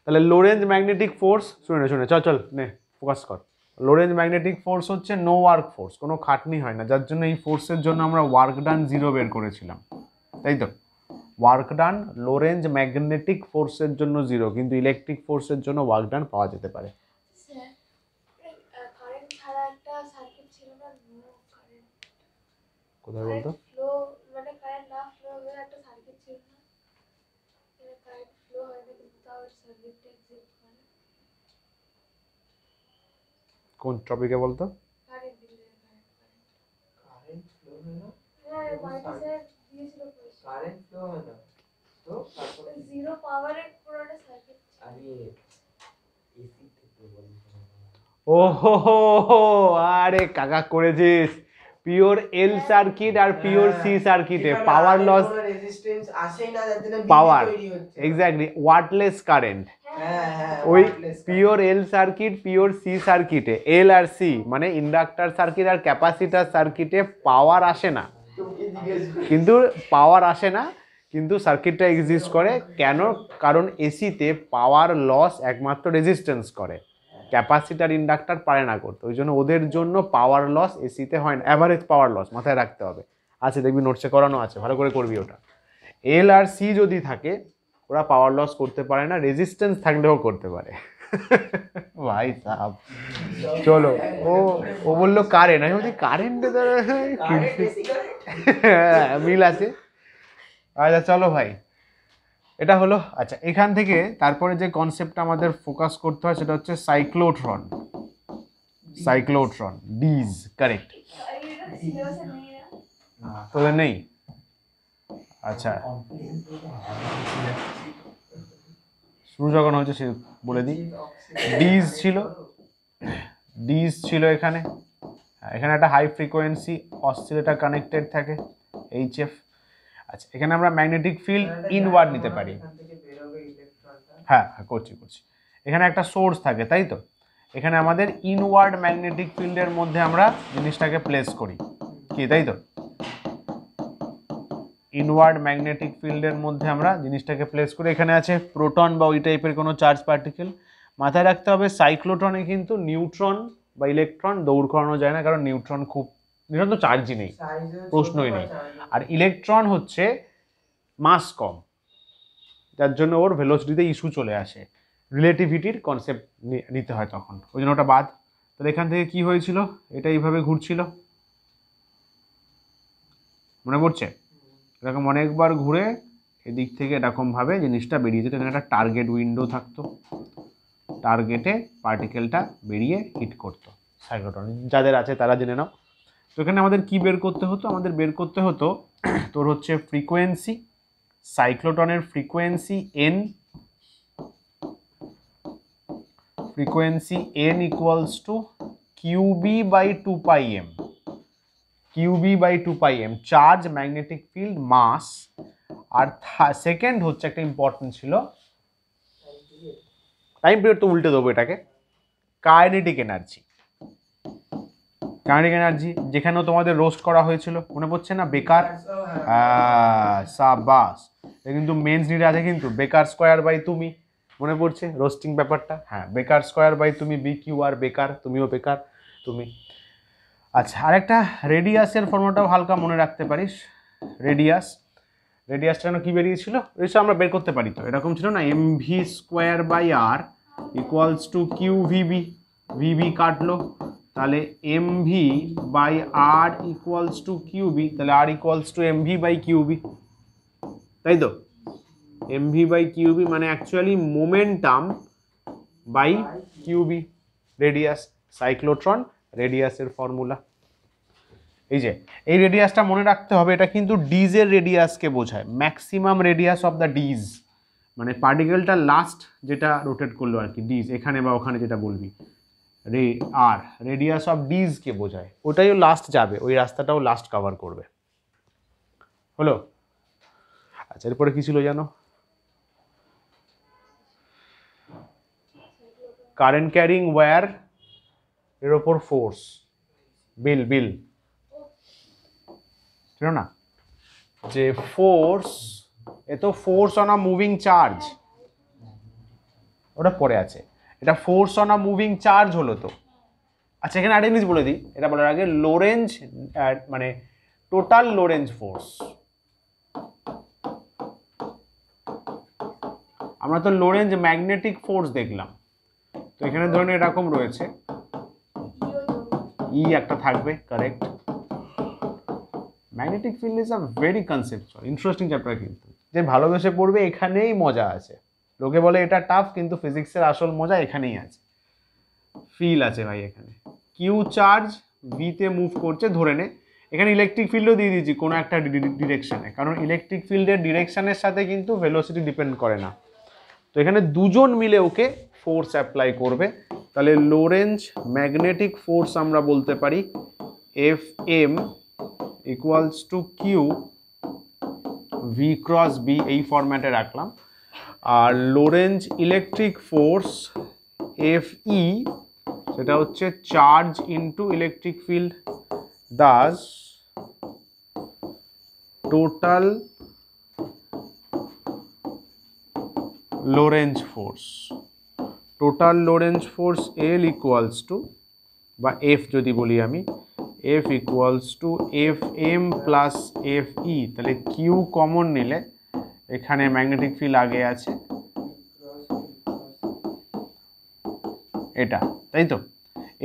তাহলে লোরেঞ্জ ম্যাগনেটিক ফোর্স, শুনে চল নে ফোকাস কর। লোরেঞ্জ ম্যাগনেটিক ফোর্স হচ্ছে নো ওয়ার্ক ফোর্স, কোনো খাটনি হয় না, যার জন্য এই ফোর্সের জন্য আমরা ওয়ার্ক ডান 0 বের করেছিলাম, তাই তো? ওয়ার্ক ডান লোরেঞ্জ ম্যাগনেটিক ফোর্সের জন্য 0, কিন্তু ইলেকট্রিক ফোর্সের জন্য ওয়ার্ক ডান পাওয়া যেতে পারে। কোথায় বলতো? কোন টপিকে বলতো? ও হো হো হো, আরে কাকা করেছিস পিওর এল সার্কিট আর পিওর সি সার্কিটে পাওয়ার লস রেজিস্ট্যান্স আসেই না, যার জন্য পাওয়ার তৈরি হচ্ছে। Exactly Wattles current. হ্যাঁ ওই পিওর এল সার্কিট পিওর সি সার্কিটে এল আর সি মানে ইন্ডাক্টর সার্কিট আর ক্যাপাসিটর সার্কিটে পাওয়ার আসে না, কিন্তু পাওয়ার আসে না কিন্তু সার্কিটটা এক্সিস্ট করে কেন? কারণ এসিতে পাওয়ার লস একমাত্র রেজিস্ট্যান্স করে, ক্যাপাসিটর ইন্ডাক্টর পারে না করতে, ওই জন্য ওদের জন্য পাওয়ার লস এসিতে হয় না, অ্যাভারেজ পাওয়ার লস মাথায় রাখতে হবে। আছে দেখবি নোটসে করানো আছে, ভালো করে করবি ওটা। এল আর সি যদি থাকে ওরা পাওয়ার লস করতে পারে না, রেজিস্ট্যান্স থাকলেও করতে পারে। ভাই সাহাব চলো, ও বললো কারেন্ট, আমি বলছি কারেন্টে মিল আছে। আচ্ছা চলো ভাই, এটা হলো। আচ্ছা এখান থেকে তারপরে যে কনসেপ্টটা আমাদের ফোকাস করতে হয় সেটা হচ্ছে সাইক্লোট্রন। Cyclotron ডিজ, correct. তোদের নেই? আচ্ছা শুরু যখন হয়েছে সে বলে দিই, ডিজ ছিল, ডিজ ছিল এখানে, এখানে একটা হাই ফ্রিকোয়েন্সি অসিলেটর কানেক্টেড থাকে এইচএফ। আচ্ছা এখানে আমরা ম্যাগনেটিক ফিল্ড ইনওয়ার্ড নিতে পারি। হ্যাঁ হ্যাঁ করছি। এখানে একটা সোর্স থাকে তাই তো, এখানে আমাদের ইনওয়ার্ড ম্যাগনেটিক ফিল্ডের মধ্যে আমরা জিনিসটাকে প্লেস করি কি, তাই তো? ইনওয়ার্ড ম্যাগনেটিক ফিল্ডের মধ্যে আমরা জিনিসটাকে প্লেস করি। এখানে আছে প্রোটন বা ওই টাইপের কোনো চার্জ পার্টিকেল। মাথায় রাখতে হবে সাইক্লোট্রনে কিন্তু নিউট্রন বা ইলেকট্রন দৌড় করানো যায় না, কারণ নিউট্রন খুব নিরন্তর চার্জই নেই, প্রশ্নই নেই। আর ইলেকট্রন হচ্ছে মাস কম, যার জন্য ওর ভেলোসিটিতে ইস্যু চলে আসে, রিলেটিভিটির কনসেপ্ট নিতে হয় তখন, ওই জন্য ওটা বাদ। তাহলে এখান থেকে কি হয়েছিল, এটা এইভাবে ঘুরছিল, মনে পড়ছে? এরকম অনেকবার ঘুরে এদিক থেকে এরকমভাবে জিনিসটা বেরিয়ে যেত। এখানে একটা টার্গেট উইন্ডো থাকতো, টার্গেটে পার্টিকেলটা বেরিয়ে হিট করতো। সাইক্লোট্রন যাদের আছে তারা জেনে নাও। তো এখানে আমাদের কি বের করতে হতো, আমাদের বের করতে হতো তোর হচ্ছে ফ্রিকোয়েন্সি, সাইক্লোট্রনের frequency N, frequency N equals to Q B by 2πm, Q B by 2πm charge, magnetic field, mass. আর সেকেন্ড হচ্ছে একটা ইম্পর্টেন্ট ছিল টাইম পিরিয়ড, তো উল্টে দেবো এটাকে, কাইনেটিক এনার্জি। কাইনেটিক এনার্জি যেখানেও তোমাদের রোস্ট করা হয়েছিল, মনে পড়ছে না? বেকার, সাবাস, কিন্তু মেন্স নিডে আছে কিন্তু বেকার স্কোয়ার বাই তুমি, মনে পড়ছে রোস্টিং ব্যাপারটা? হ্যাঁ বেকার স্কোয়ার বাই তুমি, বি কিউ আর বেকার, তুমিও বেকার তুমি। আচ্ছা আরেকটা রেডিয়াসের ফর্মুলাটাও হালকা মনে রাখতে পারিস, রেডিয়াসটা যেন কি বেরিয়েছিল, রেডিয়াস আমরা বের করতে পারি তো, এরকম ছিল না, M V square by R equals to Q V B, V B কাটলো, তাহলে M V by R equals to Q B, তাহলে R equals to M V by Q B, তাই তো? এম ভি বাই কিউবি মানে actually momentum by Q B, radius. Cyclotron রেডিয়াসের formula এই যে, এই রেডিয়াসটা মনে রাখতে হবে, এটা কিন্তু ডিজের রেডিয়াসকে বোঝায়, ম্যাক্সিমাম রেডিয়াস অফ দ্য ডিজ, মানে পার্টিকেলটা লাস্ট যেটা রোটেট করলো আর কি, ডিজ এখানে বা ওখানে যেটা বলবি, আর রেডিয়াস অফ ডিজকে বোঝায়, ওটাইও লাস্ট যাবে, ওই রাস্তাটাও লাস্ট কভার করবে। হলো? আচ্ছা এরপরে কি ছিল জানো? কারেন্ট ক্যারিং ওয়্যার এর ওপর ফোর্স, বিল ছিল না যে ফোর্স, এ তো force on a moving charge, ওটা পড়ে আছে, এটা force on a moving charge হলো তো। আচ্ছা এখানে আরেকটা জিনিস বলে দিই, এটা বলার আগে, লোরেঞ্জ মানে টোটাল লোরেঞ্জ ফোর্স, আমরা তো লোরেঞ্জ ম্যাগনেটিক ফোর্স দেখলাম, তো এখানে ধরুন এরকম রয়েছে, ই একটা থাকবে, correct. Magnetic field is a very conceptual interesting chapter, কিন্তু যে ভালোবেসে পড়বে এখানেই মজা আছে। লোকে বলে এটা টাফ, কিন্তু ফিজিক্সের আসল মজা এখানেই আছে, ফিল আছে ভাই এখানে। কিউ চার্জ ভিতে মুভ করছে ধরে নে, এখানে ইলেকট্রিক ফিল্ডও দিয়ে দিয়েছি কোনো একটা ডিরেকশানে, কারণ ইলেকট্রিক ফিল্ডের ডিরেকশানের সাথে কিন্তু ভেলোসিটি ডিপেন্ড করে না, তো এখানে দুজন মিলে ওকে ফোর্স অ্যাপ্লাই করবে। তাহলে লোরেঞ্জ ম্যাগনেটিক ফোর্স আমরা বলতে পারি F M equals to Q V cross B, এই ফরম্যাটে রাখলাম। আর Lorentz electric force F E, সেটা হচ্ছে charge into electric field, thus total Lorentz force, total Lorentz force L equals to, বা এফ যদি বলি আমি, F equals to F M plus F E. তাহলে কিউ কমন নিলে এখানে ম্যাগনেটিক ফিল্ড আগে আছে এটা, তাই তো।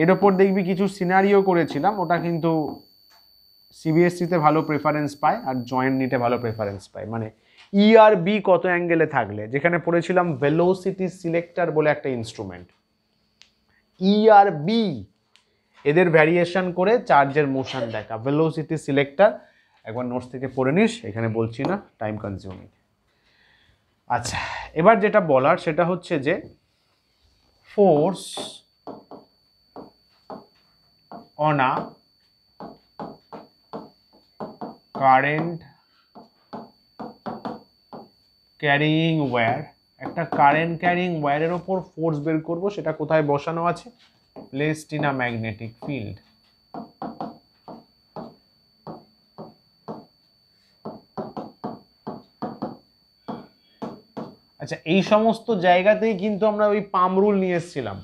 এর ওপর দেখবি কিছু সিনারিও করেছিলাম, ওটা কিন্তু সিবিএসসিতে ভালো প্রেফারেন্স পায় আর জয়েন্ট নিটে ভালো প্রেফারেন্স পায়। মানে ই আর বি কত অ্যাঙ্গেলে থাকলে, যেখানে পড়েছিলাম ভেলোসিটি সিলেক্টর বলে একটা ইনস্ট্রুমেন্ট, ই আর বি এদের ভ্যারিয়েশন করে চার্জের মোশন দেখা, ভেলোসিটি সিলেক্টর। একবার নোটস থেকে পড়ে নিস, এখানে বলছি না, টাইম কনজিউমিং। আচ্ছা, এবার যেটা বলার সেটা হচ্ছে যে force on a current carrying wire, একটা কারেন্ট ক্যারিং ওয়্যারের ওপর ফোর্স বের করব, সেটা কোথায় বসানো আছে, placed in a magnetic field. আচ্ছা, এই সমস্ত জায়গাতেই কিন্তু আমরা ওই পাম রুল নিয়ে এসেছিলাম,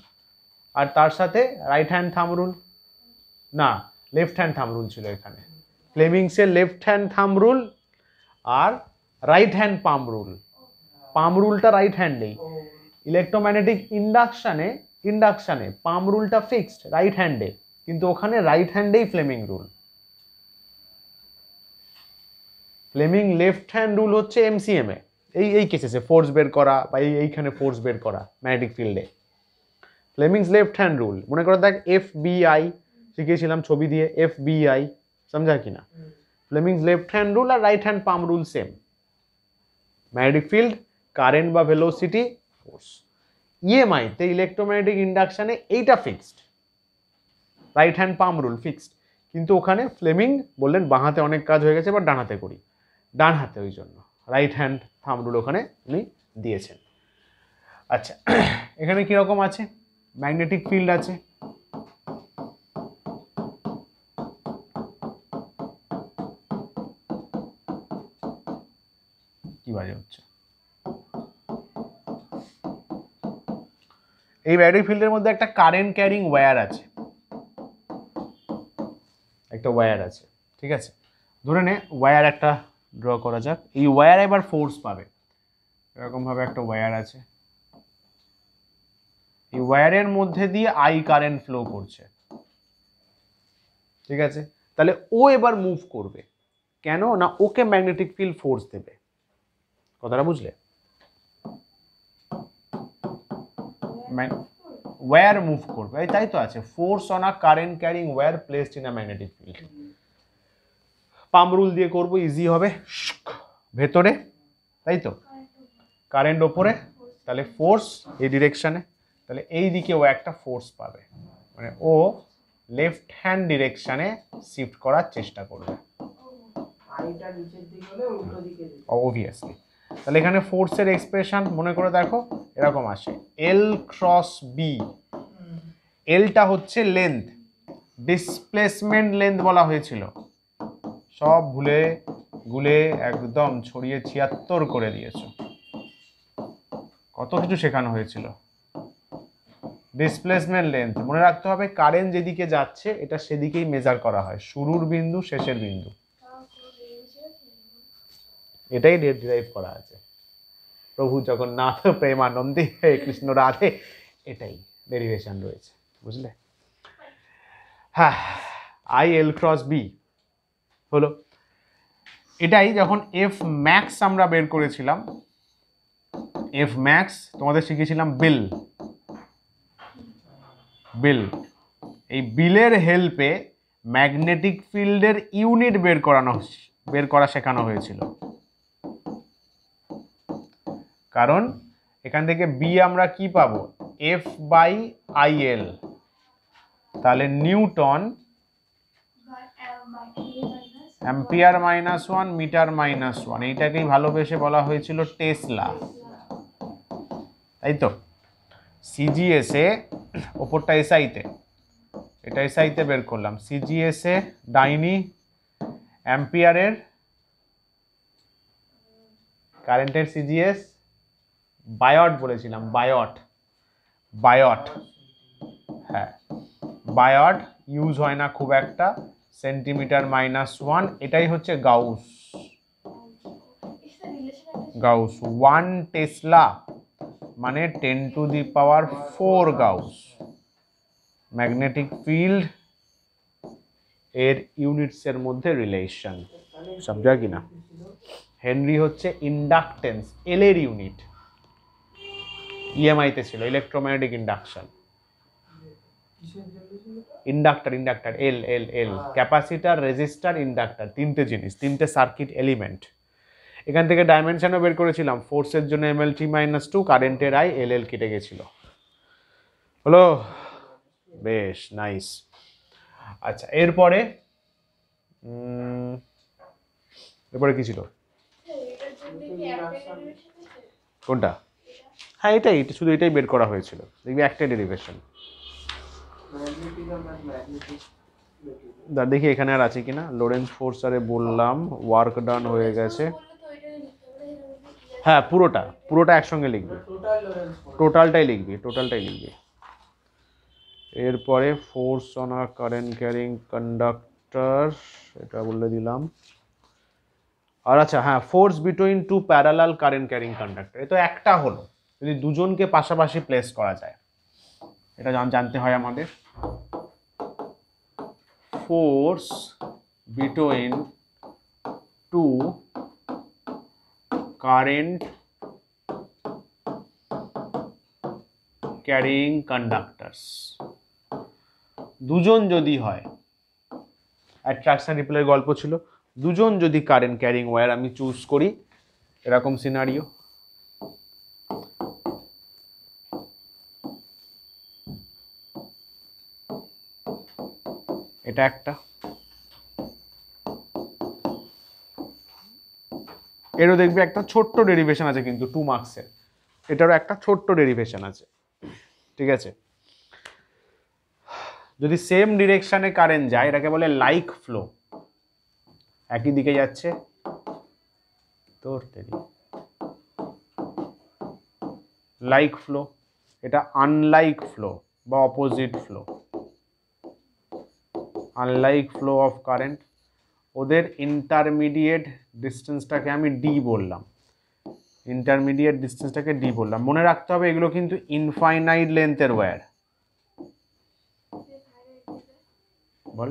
আর তার সাথে রাইট হ্যান্ড থাম রুল, না লেফট হ্যান্ড থাম রুল ছিল এখানে, ফ্লেমিংসের লেফট হ্যান্ড থাম রুল আর right hand palm rule. Palm রুলটা রাইট হ্যান্ডেই, ইলেকট্রোম্যাগনেটিক ইন্ডাকশানে পাম রুলটা ফিক্সড রাইট হ্যান্ডে, কিন্তু ওখানে রাইট হ্যান্ডেই Fleming rule. Fleming left hand rule হচ্ছে এমসিএম এ, এই কেসেসে ফোর্স বের করা বা এইখানে ফোর্স বের করা ম্যাগনেটিক ফিল্ডে। ফ্লেমিংস লেফট হ্যান্ড রুল, মনে করে দেখ এফবিআই শিখিয়েছিলাম ছবি দিয়ে, এফবিআই সমঝা কিনা। ফ্লেমিংস লেফট হ্যান্ড রুল আর right hand palm rule same, magnetic field, current বা ভেলোসিটি, ফোর্স। ইএমআই তে ইলেকট্রোম্যাগনেটিক ইন্ডাকশনে এইটা fixed, right hand palm rule fixed, কিন্তু ওখানে ফ্লেমিং বললেন বাঁ হাতে অনেক কাজ হয়ে গেছে, এবার ডান হাতে করি, ডান হাতে, ওই জন্য রাইট হ্যান্ড থাম রুল ওখানে উনি দিয়েছেন। আচ্ছা, এখানে কিরকম আছে, ম্যাগনেটিক ফিল্ড আছে, কি বাজে হচ্ছে, এই ম্যাগনেটিক ফিল্ডের মধ্যে একটা কারেন্ট ক্যারিং ওয়্যার আছে, একটা ওয়্যার আছে, ঠিক আছে। ধরে নে ওয়্যার একটা ড্র করা যাক, এই ওয়্যার এবার ফোর্স পাবে, এরকম ভাবে একটা ওয়্যার আছে, এই ওয়্যারের মধ্যে দিয়ে আই কারেন্ট ফ্লো করছে, ঠিক আছে। তাহলে ও এবার মুভ করবে, কেন না ওকে ম্যাগনেটিক ফিল্ড ফোর্স দেবে, কথাটা বুঝলে। ওয়্যার মুভ করবে, তাই তো আছে, force on a current carrying wire placed in a magnetic field. Palm rule দিয়ে করবো, ইজি হবে, ভেতরে, তাই তো, কারেন্ট ওপরে, তাহলে ফোর্স এই ডিরেকশনে, তাহলে এই দিকে ও একটা ফোর্স পাবে, মানে ও লেফট হ্যান্ড ডিরেকশনে শিফট করার চেষ্টা করবে, অবভিয়াসলি। তাহলে এখানে ফোর্সের এক্সপ্রেশন মনে করে দেখো এরকম আসে, এল ক্রস বি। এলটা হচ্ছে লেন্থ, ডিসপ্লেসমেন্ট লেন্থ বলা হয়েছিল, সব ভুলে গুলে একদম ছড়িয়ে 76 করে দিয়েছো, কত কিছু শেখানো হয়েছিল। ডিসপ্লেসমেন্ট লেন্থ মনে রাখতে হবে, কারেন্ট যেদিকে যাচ্ছে এটা সেদিকেই মেজার করা হয়, শুরুর বিন্দু শেষের বিন্দু, এটাই ডিরাইভ করা আছে। প্রভু জগন্নাথ প্রেমানন্দে হে কৃষ্ণ রাধে, এটাই ডেরিভেশন রয়েছে, বুঝলে। হ্যাঁ, আই এল ক্রস বি হলো, এটাই যখন এফ ম্যাক্স আমরা বের করেছিলাম, এফ ম্যাক্স তোমাদের শিখেছিলাম বিল, এই বিলের হেল্পে ম্যাগনেটিক ফিল্ডের ইউনিট বের করা শেখানো হয়েছিল, কারণ এখান থেকে বি আমরা কি পাবো, F/IL, তাহলে নিউটন অ্যাম্পিয়ার -1 মিটার -1, এইটাকেই ভালোবেসে বলা হয়েছিল টেসলা, তাই তো। সিজিএস এ ওপরটা এসআইতে, এটা এসআইতে বের করলাম, সিজিএস এ ডাইনি অ্যাম্পিয়ারের কারেন্টের সিজিএস বায়ট বলেছিলাম, বায়ট, হ্যাঁ বায়ট ইউজ হয় না খুব একটা, সেন্টিমিটার -1, এটাই হচ্ছে গাউস। 1 টেসলা মানে 10⁴ গাউস। ম্যাগনেটিক ফিল্ড এর ইউনিটস এর মধ্যে রিলেশন, সমঝা কি না। হেনরি হচ্ছে ইন্ডাকটেন্স, এল এর ইউনিট, ইএমআই তে ছিল ইলেকট্রোম্যাগনেটিক ইন্ডাকশন। ইন্ডাক্টর এল, ক্যাপাসিটর, রেজিস্টার, ইন্ডাক্টর, তিনটে জিনিস, তিনটে সার্কিট এলিমেন্ট। এখান থেকে ডাইমেনশনও বের করেছিলাম, ফোর্সের জন্য mlt-2, কারেন্টের আই এল কেটে গেছিল, হলো বেশ নাইস। আচ্ছা এরপরে কি ছিল, কোনটা? হ্যাঁ এটাই, শুধু এটাই বের করা হয়েছিল, দেখবি একটা ডেরিভেশন। দেখি এখানে আর আছে কিনা, লোরেন্স ফোর্স আরে বললাম, ওয়ার্ক ডান হয়ে গেছে। হ্যাঁ পুরোটা একসঙ্গে লিখবি, টোটালটাই লিখবি। এরপরে force on a current carrying conductor, এটা বলে দিলাম। আর আচ্ছা হ্যাঁ, force between two parallel current carrying conductor, এ তো একটা হলো, যদি দুজনকে পাশাপাশি প্লেস করা যায়, এটা জানতে হয় আমাদের। Force between two current carrying conductors, দুজন যদি হয়, অ্যাট্রাকশন রিপেলের গল্প ছিল, দুজন যদি কারেন্ট ক্যারিং ওয়্যার আমি চুজ করি, এরকম সিনারিও। এটা একটা, এরও দেখবি একটা ছোট্ট ডেরিভেশন আছে কিন্তু 2 মার্কসের, এটারও একটা ছোট্ট ডেরিভেশন আছে, ঠিক আছে। যদি সেম ডিরেকশনে কারেন্ট যায়, এটাকে বলে লাইক ফ্লো, একই দিকে যাচ্ছে তোর লাইক ফ্লো। এটা আনলাইক ফ্লো বা opposite flow, unlike flow of current. ওদের ইন্টারমিডিয়েট ডিস্টেন্সটাকে আমি ডি বললাম, মনে রাখতে হবে এগুলো কিন্তু ইনফাইনাইট লেন্থের ওয়্যার। বল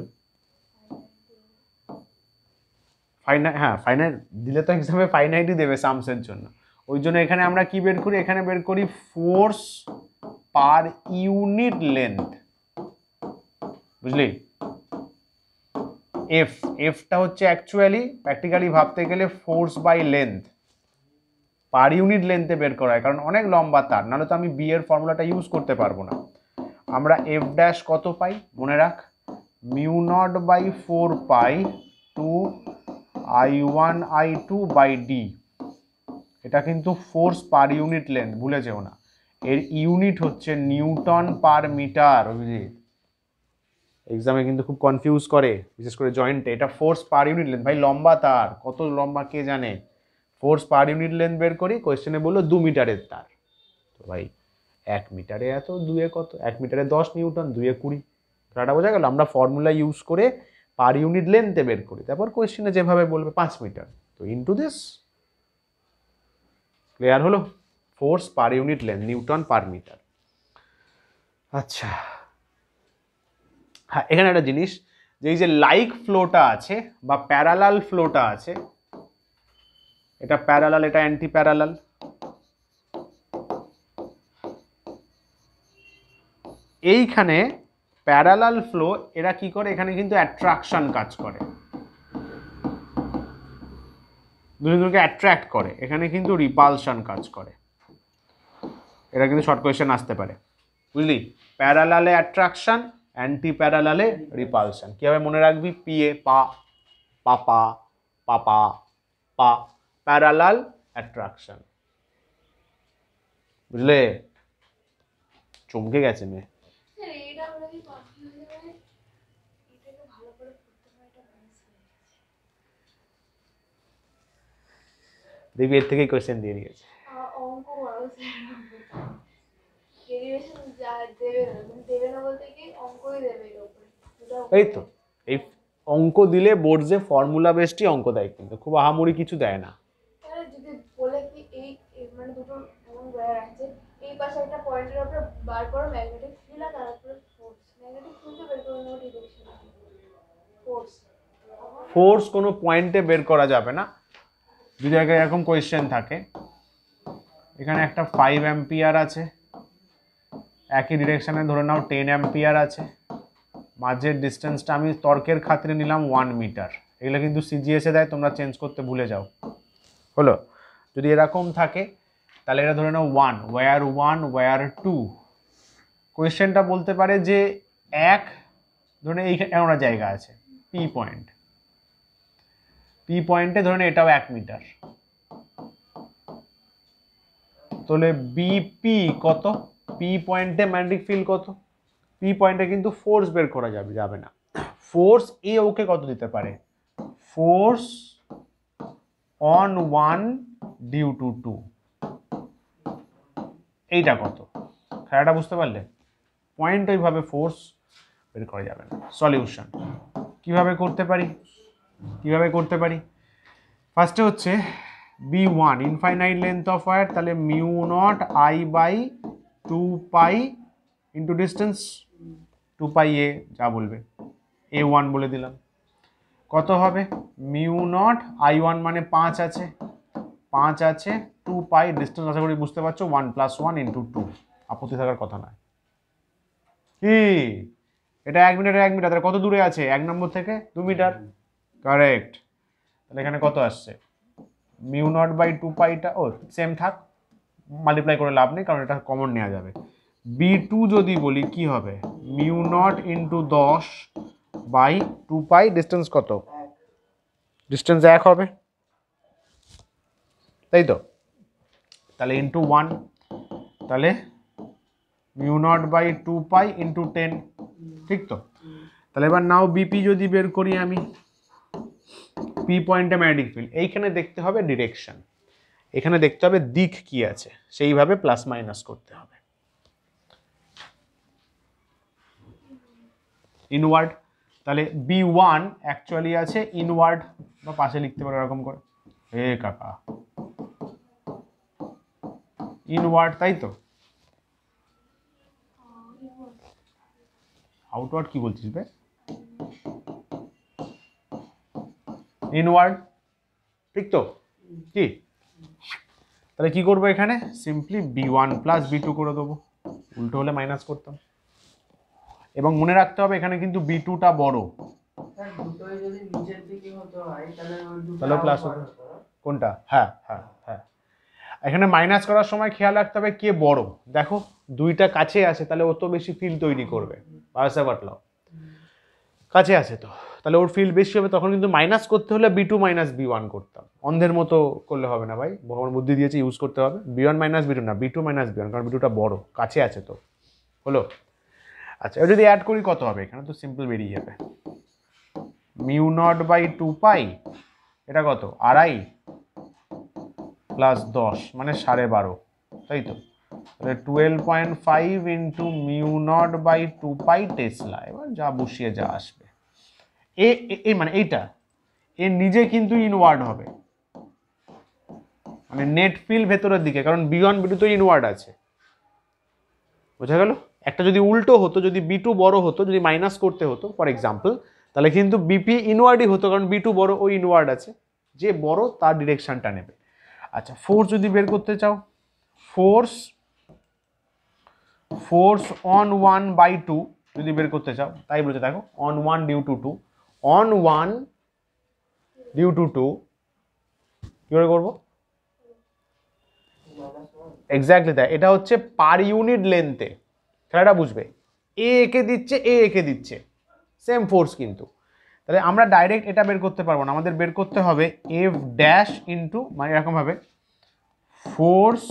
ফাইনাইট, হ্যাঁ ফাইনাইট দিলে তো এক্সামে ফাইনাইটই দেবে সামসের জন্য, ওই জন্য এখানে আমরা কি বের করি, এখানে বের করি ফোর্স পার ইউনিট লেন্থ, বুঝলি। এফটা হচ্ছে অ্যাকচুয়ালি প্র্যাকটিক্যালি ভাবতে গেলে force by length, per unit লেন্থে বের করা হয়, কারণ অনেক লম্বা তার, নাহলে তো আমি বি এর ফর্মুলাটা ইউজ করতে পারবো না। আমরা এফ ড্যাশ কত পাই মনে রাখ, μ0/4 পাই two I1 I2 by D. এটা কিন্তু ফোর্স পার ইউনিট লেন্থ, ভুলে যেও না, এর ইউনিট হচ্ছে নিউটন পার মিটার। অভিজিৎ এক্সামে কিন্তু খুব কনফিউজ করে, বিশেষ করে জয়েন্টে, এটা ফোর্স পার ইউনিট লেন্থ। ভাই লম্বা তার কত লম্বা কে জানে, ফোর্স পার ইউনিট লেন্থ বের করি, কোয়েশ্চেনে বললো 2 মিটারের তার, তো ভাই 1 মিটারে এত, 2-এ কত, 1 মিটারে 10 নিউটন, 2-এ 20, তাটা বোঝা গেল। আমরা ফর্মুলা ইউজ করে পার ইউনিট লেন্থে বের করি, তারপর কোয়েশ্চেনে যেভাবে বলবে 5 মিটার, তো ইনটু দিস, ক্লিয়ার হলো। Force per unit length newton per metre. আচ্ছা হ্যাঁ, এখানে একটা জিনিস, যে এই যে লাইক ফ্লোটা আছে বা প্যারালাল ফ্লোটা আছে, এটা প্যারালাল, এটা অ্যান্টি প্যারালাল, এইখানে প্যারালাল ফ্লো এরা কি করে, এখানে কিন্তু অ্যাট্রাকশন কাজ করে, দুজনকে অ্যাট্রাক্ট করে, এখানে কিন্তু রিপালশন কাজ করে। এটা কিন্তু শর্ট কোয়েশ্চেন আসতে পারে, বুঝলি? প্যারালালে অ্যাট্রাকশন, অ্যান্টি প্যারালালে রিপালশন। কীভাবে মনে রাখবি? পিএ পা, পাপা, পাপা, পা, প্যারালাল অ্যাট্রাকশন, বুঝলে? চমকে গেছে মেয়ে। দেখবি এর থেকেই কোয়েশ্চেন দিয়ে দিয়েছে। এই তো, এই অঙ্ক দিলে বোর্ডে ফর্মুলা বেসডই অঙ্ক দেয়, কিন্তু খুব আহামরি কিছু দেয় না। যদি বলে কি এই মানে দুটো এমন ওয়্যার আছে, এই পাশে একটা পয়েন্টের উপর বার করো ম্যাগনেটিক ফিল্ড আর তারপরে ফোর্স, ম্যাগনেটিক ফিল্ডে বের করে নো ডিরেকশন ফোর্স কোনো পয়েন্টে বের করা যাবে না। যদি এরকম কোয়েশ্চেন থাকে, এখানে একটা 5 অ্যাম্পিয়ার আছে, একই ডিরেকশনে ধরে নাও 10 অ্যাম্পিয়ার আছে, মাঝের ডিস্টেন্সটা আমি তর্কের খাতিরে নিলাম 1 মিটার। এগুলো কিন্তু সিজিএসে দেয়, তোমরা চেঞ্জ করতে ভুলে যাও। হলো? যদি এরকম থাকে তাহলে এটা ধরে নাও 1, ওয়্যার 1, ওয়্যার 2। কোয়েশ্চেনটা বলতে পারে যে এক ধরে এইখানে একটা জায়গা আছে পি পয়েন্ট, পি পয়েন্টে ধরে নাও এটাও 1 মিটার, তাহলে বিপি কত? পি পয়েন্টে ম্যাগনেটিক ফিল্ড কত? পি পয়েন্টে কিন্তু ফোর্স বের করা যাবে না। ফোর্স এ ওকে কত দিতে পারে? ফোর্স অন 1 ডিউ টু 2, এইটা কত? খেলাটা বুঝতে পারলে? পয়েন্ট ওইভাবে ফোর্স বের করা যাবে না। সলিউশন কিভাবে করতে পারি? কিভাবে করতে পারি? ফার্স্টে হচ্ছে B1 infinite length of wire, তাহলে mu naught I by 2 pi into distance 2 pi A, যা বলবে A1 বলে দিলাম। কত হবে? মিউ নট I1 মানে 5 আছে, 5 আছে, 2 পাই ডিস্টেন্স আশা করি বুঝতে পারছো, 1 + 1 × 2, আপত্তি থাকার কথা নয়। কি এটা 1 মিটার 1 মিটার, তাহলে কত দূরে আছে? 1 নম্বর থেকে 2 মিটার, কারেক্ট। তাহলে এখানে কত আসছে? মিউ নট বাই 2 পাইটা ও সেম থাক, মাল্টিপ্লাই করে লাভ নেই কারণ এটা কমন নেওয়া যাবে। B2 যদি বলি কি হবে? Mu naught into 10 by 2 pi, distance কত? ডিস্টেন্স 1 হবে, তাই তো? তাহলে ইন্টু 1, তাহলে mu naught by 2 pi into 10, ঠিক তো? তাহলে এবার নাও বিপি যদি বের করি আমি, পি পয়েন্টে ম্যাগনেটিক ফিল্ড, এইখানে দেখতে হবে ডিরেকশন, এখানে দেখতে হবে দিক কি আছে, সেইভাবে প্লাস মাইনাস করতে হবে। ইনওয়ার্ড, তাহলে B1 অ্যাকচুয়ালি আছে ইনওয়ার্ড, বা পাশে লিখতে পারো এরকম করে, এ কাকা ইনওয়ার্ড, তাই তো? আউটওয়ার্ড কি বলছিস বে? ইনওয়ার্ড, ঠিক তো? কি তাহলে কি করবো এখানে? সিম্পলি B1 + B2 করে দেবো, উল্টো হলে মাইনাস করতাম। এবং মনে রাখতে হবে এখানে কিন্তু B2টা বড়, দুটোই যদি নিচের দিকে হতে হয় তাহলে তাহলে প্লাস হবে। কোনটা? হ্যাঁ হ্যাঁ হ্যাঁ, এখানে মাইনাস করার সময় খেয়াল রাখতে হবে কে বড়। দেখো দুইটা কাছে আছে, তাহলে ও তো বেশি ফিল্ড তৈরি করবে, বাসা বাটলাও কাছে আছে তো, তাহলে ওর ফিল্ড বেশি হবে, তখন কিন্তু মাইনাস করতে হলে B2 - B1 করতাম। অন্ধের মতো করলে হবে না ভাই, ভগবান বুদ্ধি দিয়েছে, ইউজ করতে হবে। B1 - B2 না, B2 - B1, কারণ B2টা বড়, কাছে আছে তো। হলো? আচ্ছা, এবার যদি অ্যাড করি কত হবে? এখানে তো সিম্পল বেরিয়ে যাবে, মিউ নট বাই 2 পাই, এটা কত? 2.5 + 10 মানে 12.5, তাই তো? তাহলে 12.5 into mu naught by 2 pi tesla. এবার যা বসিয়ে যা আসবে, এ মানে এইটা এ নিজে কিন্তু ইনওয়ার্ড হবে, মানে নেট ফিল্ড ভেতরের দিকে, কারণ B1 B2 তো ইনওয়ার্ড আছে, বোঝা গেল? একটা যদি উল্টো হতো, যদি B2 বড় হতো, যদি মাইনাস করতে হতো ফর এক্সাম্পল, তাহলে কিন্তু বিপি ইনওয়ার্ডই হতো, কারণ B2 বড়, ও ইনওয়ার্ড আছে, যে বড় তার ডিরেকশনটা নেবে। আচ্ছা, ফোর্স যদি বের করতে চাও, ফোর্স অন 1/2 যদি বের করতে চাও, তাই বলছে, দেখো on 1 due to 2, on 1 due to 2 কি করে করবো? এক্স্যাক্টলি তাই, এটা হচ্ছে পার ইউনিট লেন্থে, খেলাটা বুঝবে। এ একে দিচ্ছে, এ একে দিচ্ছে, সেম ফোর্স কিন্তু। তাহলে আমরা ডাইরেক্ট এটা বের করতে পারবো না, আমাদের বের করতে হবে এফ ড্যাশ ইন্টু, মানে এরকম ভাবে force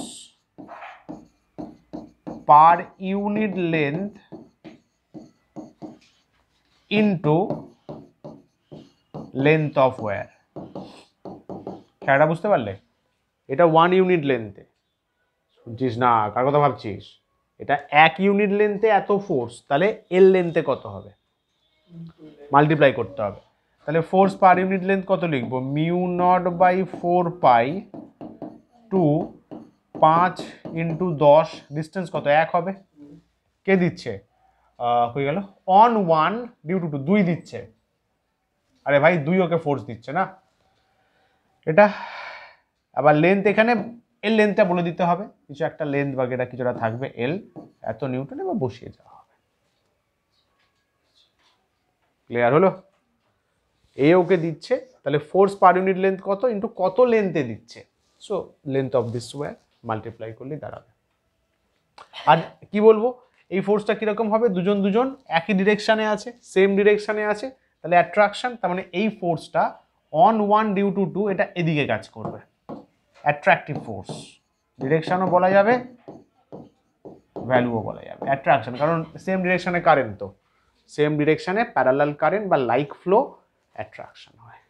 per unit length into length of wire. খেলাটা বুঝতে পারলে? এটা 1 ইউনিট লেন্থে, শুনছিস না, কার কথা ভাবছিস? এটা 1 ইউনিট লেন্থে এত ফোর্স, তাহলে এল লেন্থে কত হবে? মাল্টিপ্লাই করতে হবে। তাহলে ফোর্স পার ইউনিট লেন্থ কত লিখবো? Mu naught by 4 pi two 5 into 10, distance কত? 1 হবে। কে দিচ্ছে? হয়ে গেল অন 1 ডিউ টু 2, 2 দিচ্ছে। আরে ভাই 2 ওকে ফোর্স দিচ্ছে না এটা। আবার লেন্থ এখানে এল লেন্থটা বলে দিতে হবে, কিছু একটা লেন্থ বা এটা কিছুটা থাকবে এল, এত নিউটন, এবার বসিয়ে যাওয়া হবে। ক্লিয়ার হলো? এ ওকে দিচ্ছে, তাহলে ফোর্স পার ইউনিট লেন্থ কত ইন্টু কত লেন্থে দিচ্ছে, so length of this wire multiply করলে দাঁড়াবে। আর কি বলবো, এই ফোর্সটা কিরকম হবে? দুজন দুজন একই ডিরেকশানে আছে, সেম ডিরেকশানে আছে, তাহলে অ্যাট্রাকশন, তার মানে এই ফোর্সটা অন 1 ডিউ টু 2 এটা এদিকে কাজ করবে, অ্যাট্রাকটিভ ফোর্স। ডিরেকশনও বলা যাবে, ভ্যালুও বলা যাবে। অ্যাট্রাকশন কারণ সেম ডিরেকশনে কারেন্ট, তো সেম ডিরেকশনে প্যারালাল কারেন্ট বা লাইক ফ্লো, অ্যাট্রাকশন হয়।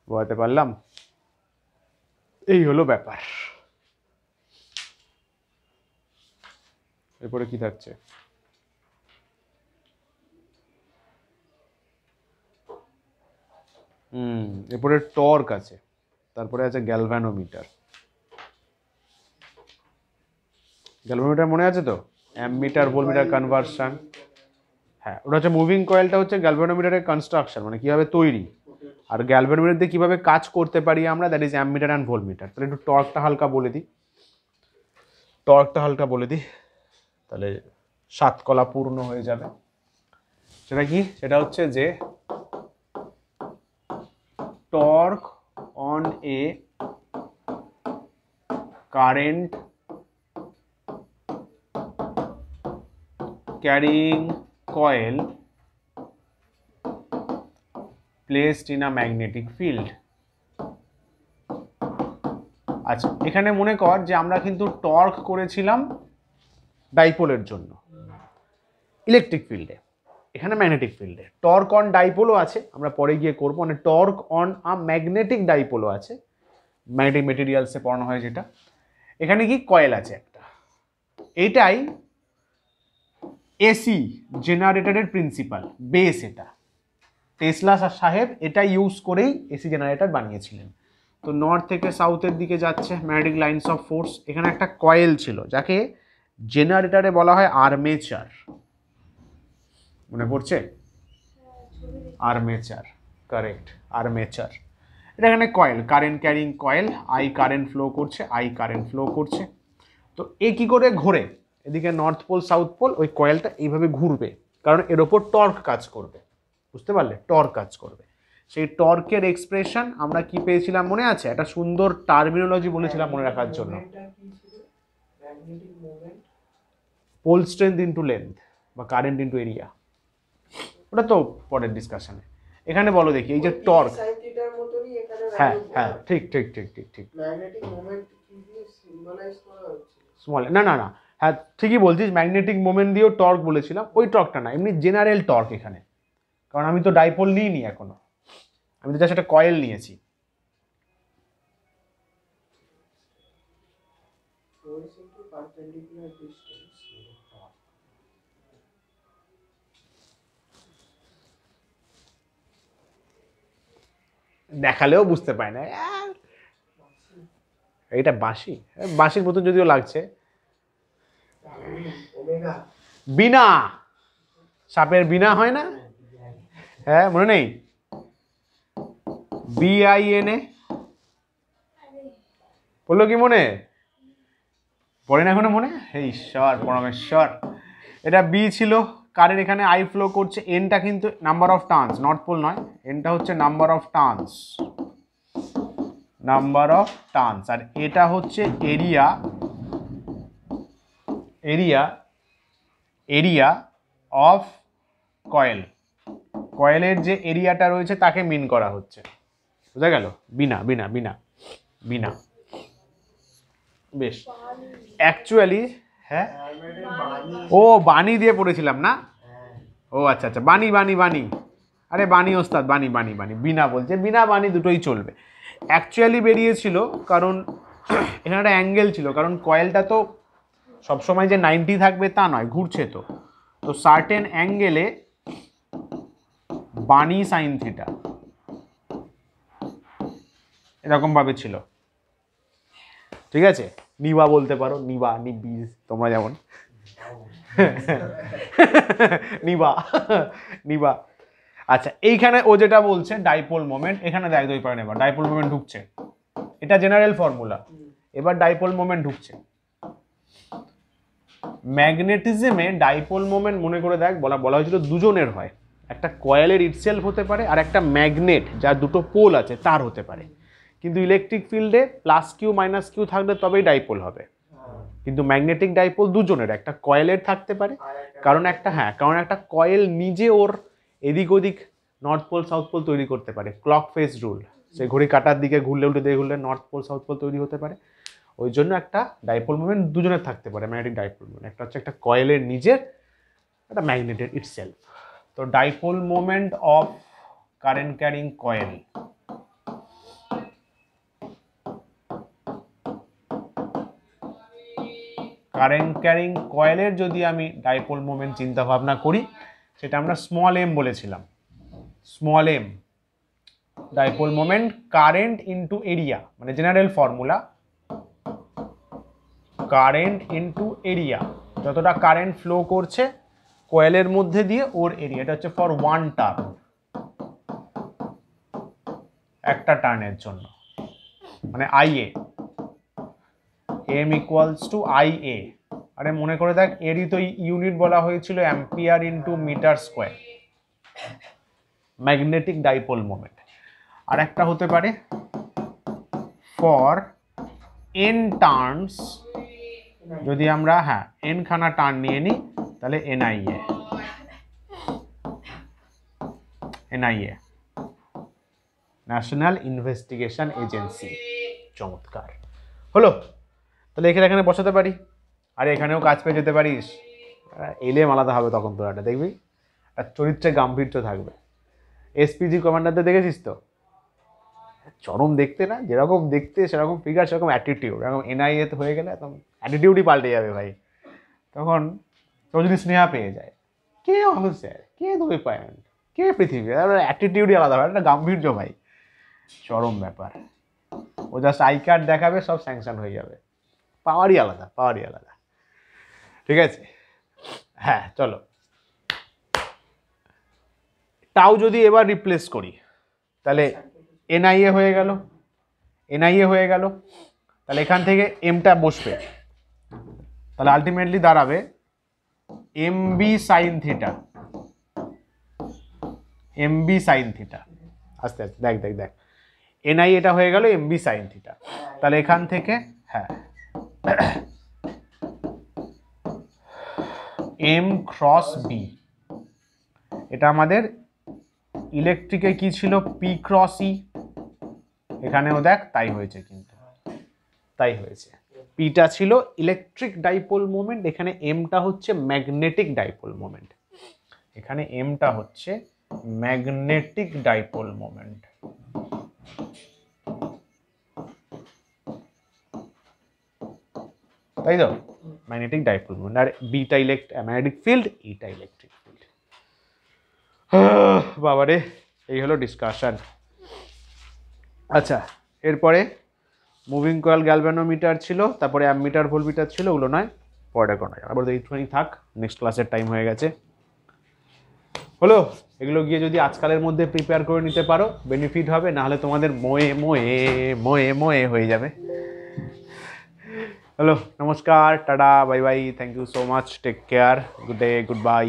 বোঝাতে পারলাম? এই হলো ব্যাপার। এরপরে কি থাকছে? এরপরে টর্ক আছে, তারপরে আছে গ্যালভানোমিটার। গ্যালভানোমিটার মনে আছে তো? Ammeter voltmeter conversion. হ্যাঁ, ওটা হচ্ছে মুভিং কয়েলটা হচ্ছে গ্যালভানোমিটারের কনস্ট্রাকশন, মানে কিভাবে তৈরি, আর গ্যালভানোমিটার দিয়ে কিভাবে কাজ করতে পারি আমরা, that is ammeter and voltmeter. তাহলে একটু টর্কটা হালকা বলে দিই, তাহলে 7 কলা পূর্ণ হয়ে যাবে। সেটা কি? সেটা হচ্ছে যে torque on a current carrying coil placed in a magnetic field। আচ্ছা, এখানে মনে কর যে আমরা কিন্তু টর্ক করেছিলাম ডাইপোলের জন্য ইলেকট্রিক ফিল্ডে, এখানে ম্যাগনেটিক ফিল্ডে টর্ক অন ডাইপোলও আছে, আমরা পরে গিয়ে করবো। মানে টর্ক অন আ ম্যাগনেটিক ডাইপোলও আছে, ম্যাগনেটিক মেটেরিয়ালসে পড়ানো হয় যেটা। এখানে কি কয়েল আছে একটা, এটাই এসি জেনারেটরের প্রিন্সিপাল বেস। এটা টেসলা সাহেব এটা ইউজ করেই এসি জেনারেটর বানিয়েছিলেন। তো নর্থ থেকে সাউথের দিকে যাচ্ছে ম্যাগনেটিক লাইনস অফ ফোর্স, এখানে একটা কয়েল ছিল যাকে জেনারেটরে বলা হয় আর্মেচার। মনে পড়ছে? Armature, correct, armature. এটা এখানে coil, current carrying coil, I current flow করছে। তো এ কি করে ঘোরে? এদিকে নর্থ পোল সাউথ পোল, ওই কয়েলটা এইভাবে ঘুরবে, কারণ এর ওপর টর্ক কাজ করবে। বুঝতে পারলে? টর্ক কাজ করবে। সেই টর্কের এক্সপ্রেশন আমরা কি পেয়েছিলাম মনে আছে? একটা সুন্দর টার্মিনোলজি বলেছিলাম মনে রাখার জন্য, পোল স্ট্রেংথ ইন্টু লেন্থ বা কারেন্ট ইন্টু এরিয়া। ওটা তো পরের ডিসকাশনে। এখানে বলো দেখি, এই যে টর্ক, হ্যাঁ হ্যাঁ, ঠিক, ম্যাগনেটিক মোমেন্ট কি দিয়ে সিম্বলাইজ করা হচ্ছে? স্মল, না, হ্যাঁ ঠিকই বলছিস, ম্যাগনেটিক মোমেন্ট দিয়েও টর্ক বলেছিলাম, ওই টর্কটা না, এমনি জেনারেল টর্ক এখানে। কারণ আমি তো ডাইপোল নিইনি এখনো, আমি তো জাস্ট একটা কয়েল নিয়েছি। দেখালেও বুঝতে পায় না, এইটা বাঁশি, বাঁশির মতন যদিও লাগছে। বিনা, সাপের বিনা হয় না? হ্যাঁ, মনে নেই? BINA বললো কি মনে পড়ে না এখনো মনে? হে ঈশ্বর পরমেশ্বর। এটা বি ছিল, কারেন্ট এখানে আই ফ্লো করছে, এনটা কিন্তু number of turns, north pole নয়, এনটা হচ্ছে number of turns. Number of turns, আর এটা হচ্ছে এরিয়া অফ কয়েল। কয়েলের যে এরিয়াটা রয়েছে তাকে মিন করা হচ্ছে, বুঝা গেল? বিনা বিনা বিনা বিনা বেশ। অ্যাকচুয়ালি হ্যাঁ, ও বানি দিয়ে পড়েছিলাম না? ও আচ্ছা আচ্ছা, বানি বানি বানি, আরে বানি ওস্তাদ, বানি বানি বানি, বিনা বলছে, বিনা বানি দুটোই চলবে। অ্যাকচুয়ালি বেরিয়েছিল কারণ এখানে একটা অ্যাঙ্গেল ছিল, কারণ কয়েলটা তো সবসময় যে 90 থাকবে তা নয়, ঘুরছে তো, তো সার্টেন অ্যাঙ্গেলে বানি সাইন থিটা এরকমভাবে ছিল, ঠিক আছে? নিবা বলতে পারো, নিবা নিবি তোমরা যেমন নিবা নিবা। আচ্ছা, এইখানে ও যেটা বলছে ডাইপোল মোমেন্ট, এখানে দেখ দুই পয়েন্ট, এবার ডাইপোল মোমেন্ট ঢুকছে, এটা জেনারেল ফর্মুলা। এবার ডাইপোল মোমেন্ট ঢুকছে। ম্যাগনেটিজমে ডাইপোল মোমেন্ট মনে করে দেখ, বলা হয়েছিল দুজনের হয়, একটা কয়েলের ইটসেলফ হতে পারে আর একটা ম্যাগনেট যার দুটো পোল আছে তার হতে পারে। কিন্তু ইলেকট্রিক ফিল্ডে প্লাস কিউ মাইনাস কিউ থাকলে তবেই ডাইপোল হবে। কিন্তু ম্যাগনেটিক ডাইপোল দুজনের, একটা কয়েলের থাকতে পারে, কারণ একটা কয়েল নিজে ওর এদিক ওদিক নর্থ পোল সাউথ পোল তৈরি করতে পারে, ক্লক ফেস রুল, সে ঘড়ি কাটার দিকে ঘুরলে উল্টে দিকে ঘুরলে নর্থ পোল সাউথ পোল তৈরি হতে পারে। ওই জন্য একটা ডাইপোল মোমেন্ট দুজনের থাকতে পারে, ম্যাগনেটিক ডাইপোল মোমেন্ট। একটা হচ্ছে একটা কয়েলের নিজের, একটা ম্যাগনেটের ইটসেলফ। তো dipole moment of current carrying coil, current carrying কয়েলের যদি আমি ডাইপোল মোমেন্ট চিন্তা ভাবনা করি, সেটা আমরা স্মল এম বলেছিলাম। Small m dipole moment current into area, মানে general formula, current into area. যতটা কারেন্ট ফ্লো করছে কয়েলের মধ্যে দিয়ে ওর এরিয়া, এটা হচ্ছে ফর ওয়ান টার্ন, একটা টার্নের জন্য, মানে I A, m equals to I A. আরে মনে করে দেখ, এরই তো ইউনিট বলা হয়েছিল ampere into metre square, magnetic dipole moment. আর একটা হতে পারে ফর এন টার্নস, যদি আমরা এন খানা টার্ন নিয়ে নিই তাহলে এনআইএ, ন্যাশনাল ইনভেস্টিগেশন এজেন্সি। চমৎকার হলো, তাহলে এখানে বসাতে পারি, আর এখানেও কাজ পেয়ে যেতে পারিস। এলে আলাদা হবে তখন তোর, একটা দেখবি আর চরিত্রে গাম্ভীর্য থাকবে। এসপিজি কমান্ডারদের দেখেছিস তো, চরম দেখতে না, যেরকম দেখতে সেরকম ফিগার সেরকম অ্যাটিটিউড, এরকম এনআইএ হয়ে গেলে তখন অ্যাটিটিউডই পাল্টে যাবে ভাই। তখন তোর যদি স্নেহা পেয়ে যায়, কে অফিসার, কে দুই পয়েন্ট, কে পৃথিবী, অ্যাটিটিউডই আলাদা হয়, একটা গাম্ভীর্য ভাই, চরম ব্যাপার। ও জাস্ট আই কার্ড দেখাবে, সব স্যাংশন হয়ে যাবে, পাওয়ারই আলাদা, পাওয়ারই আলাদা। ঠিক আছে, হ্যাঁ চলো। টাও যদি এবার রিপ্লেস করি তাহলে এনআইএ হয়ে গেল, তাহলে এখান থেকে এমটা বসবে, তাহলে আলটিমেটলি দাঁড়াবে এমবি সাইন থিটা, আস্তে আস্তে দেখ এনআই এটা হয়ে গেল এমবি সাইন থিটা। তাহলে এখান থেকে এম ক্রস বি, এটা আমাদের ইলেকট্রিকে কি ছিল, পি ক্রস ই, এখানেও দেখ তাই হয়েছে, কিন্তু তাই হয়েছে, পিটা ছিল ইলেকট্রিক ডাইপোল মোমেন্ট, এখানে এমটা হচ্ছে ম্যাগনেটিক ডাইপোল মোমেন্ট, এখানে এমটা হচ্ছে ম্যাগনেটিক ডাইপোল মোমেন্ট। তাই তো, ম্যাগনেটিক ডাইপোল মোমেন্ট, আর বিটা ম্যাগনেটিক ফিল্ড, ইটা ইলেকট্রিক ফিল্ড। বাবারে, এই হলো ডিসকাশন। আচ্ছা, এরপরে মুভিং কয়েল গ্যালভানোমিটার ছিল, তারপরে অ্যামমিটার ভোল্টমিটার ছিল, ওগুলো নয় পরে কোনো, আবার এইটুখানি থাক, নেক্সট ক্লাসের টাইম হয়ে গেছে। হলো, এগুলো গিয়ে যদি আজকালের মধ্যে প্রিপেয়ার করে নিতে পারো বেনিফিট হবে, নাহলে তোমাদের মোয়ে হয়ে যাবে। হ্যালো, নমস্কার, tata, bye bye, thank you so much, take care, good day, good by.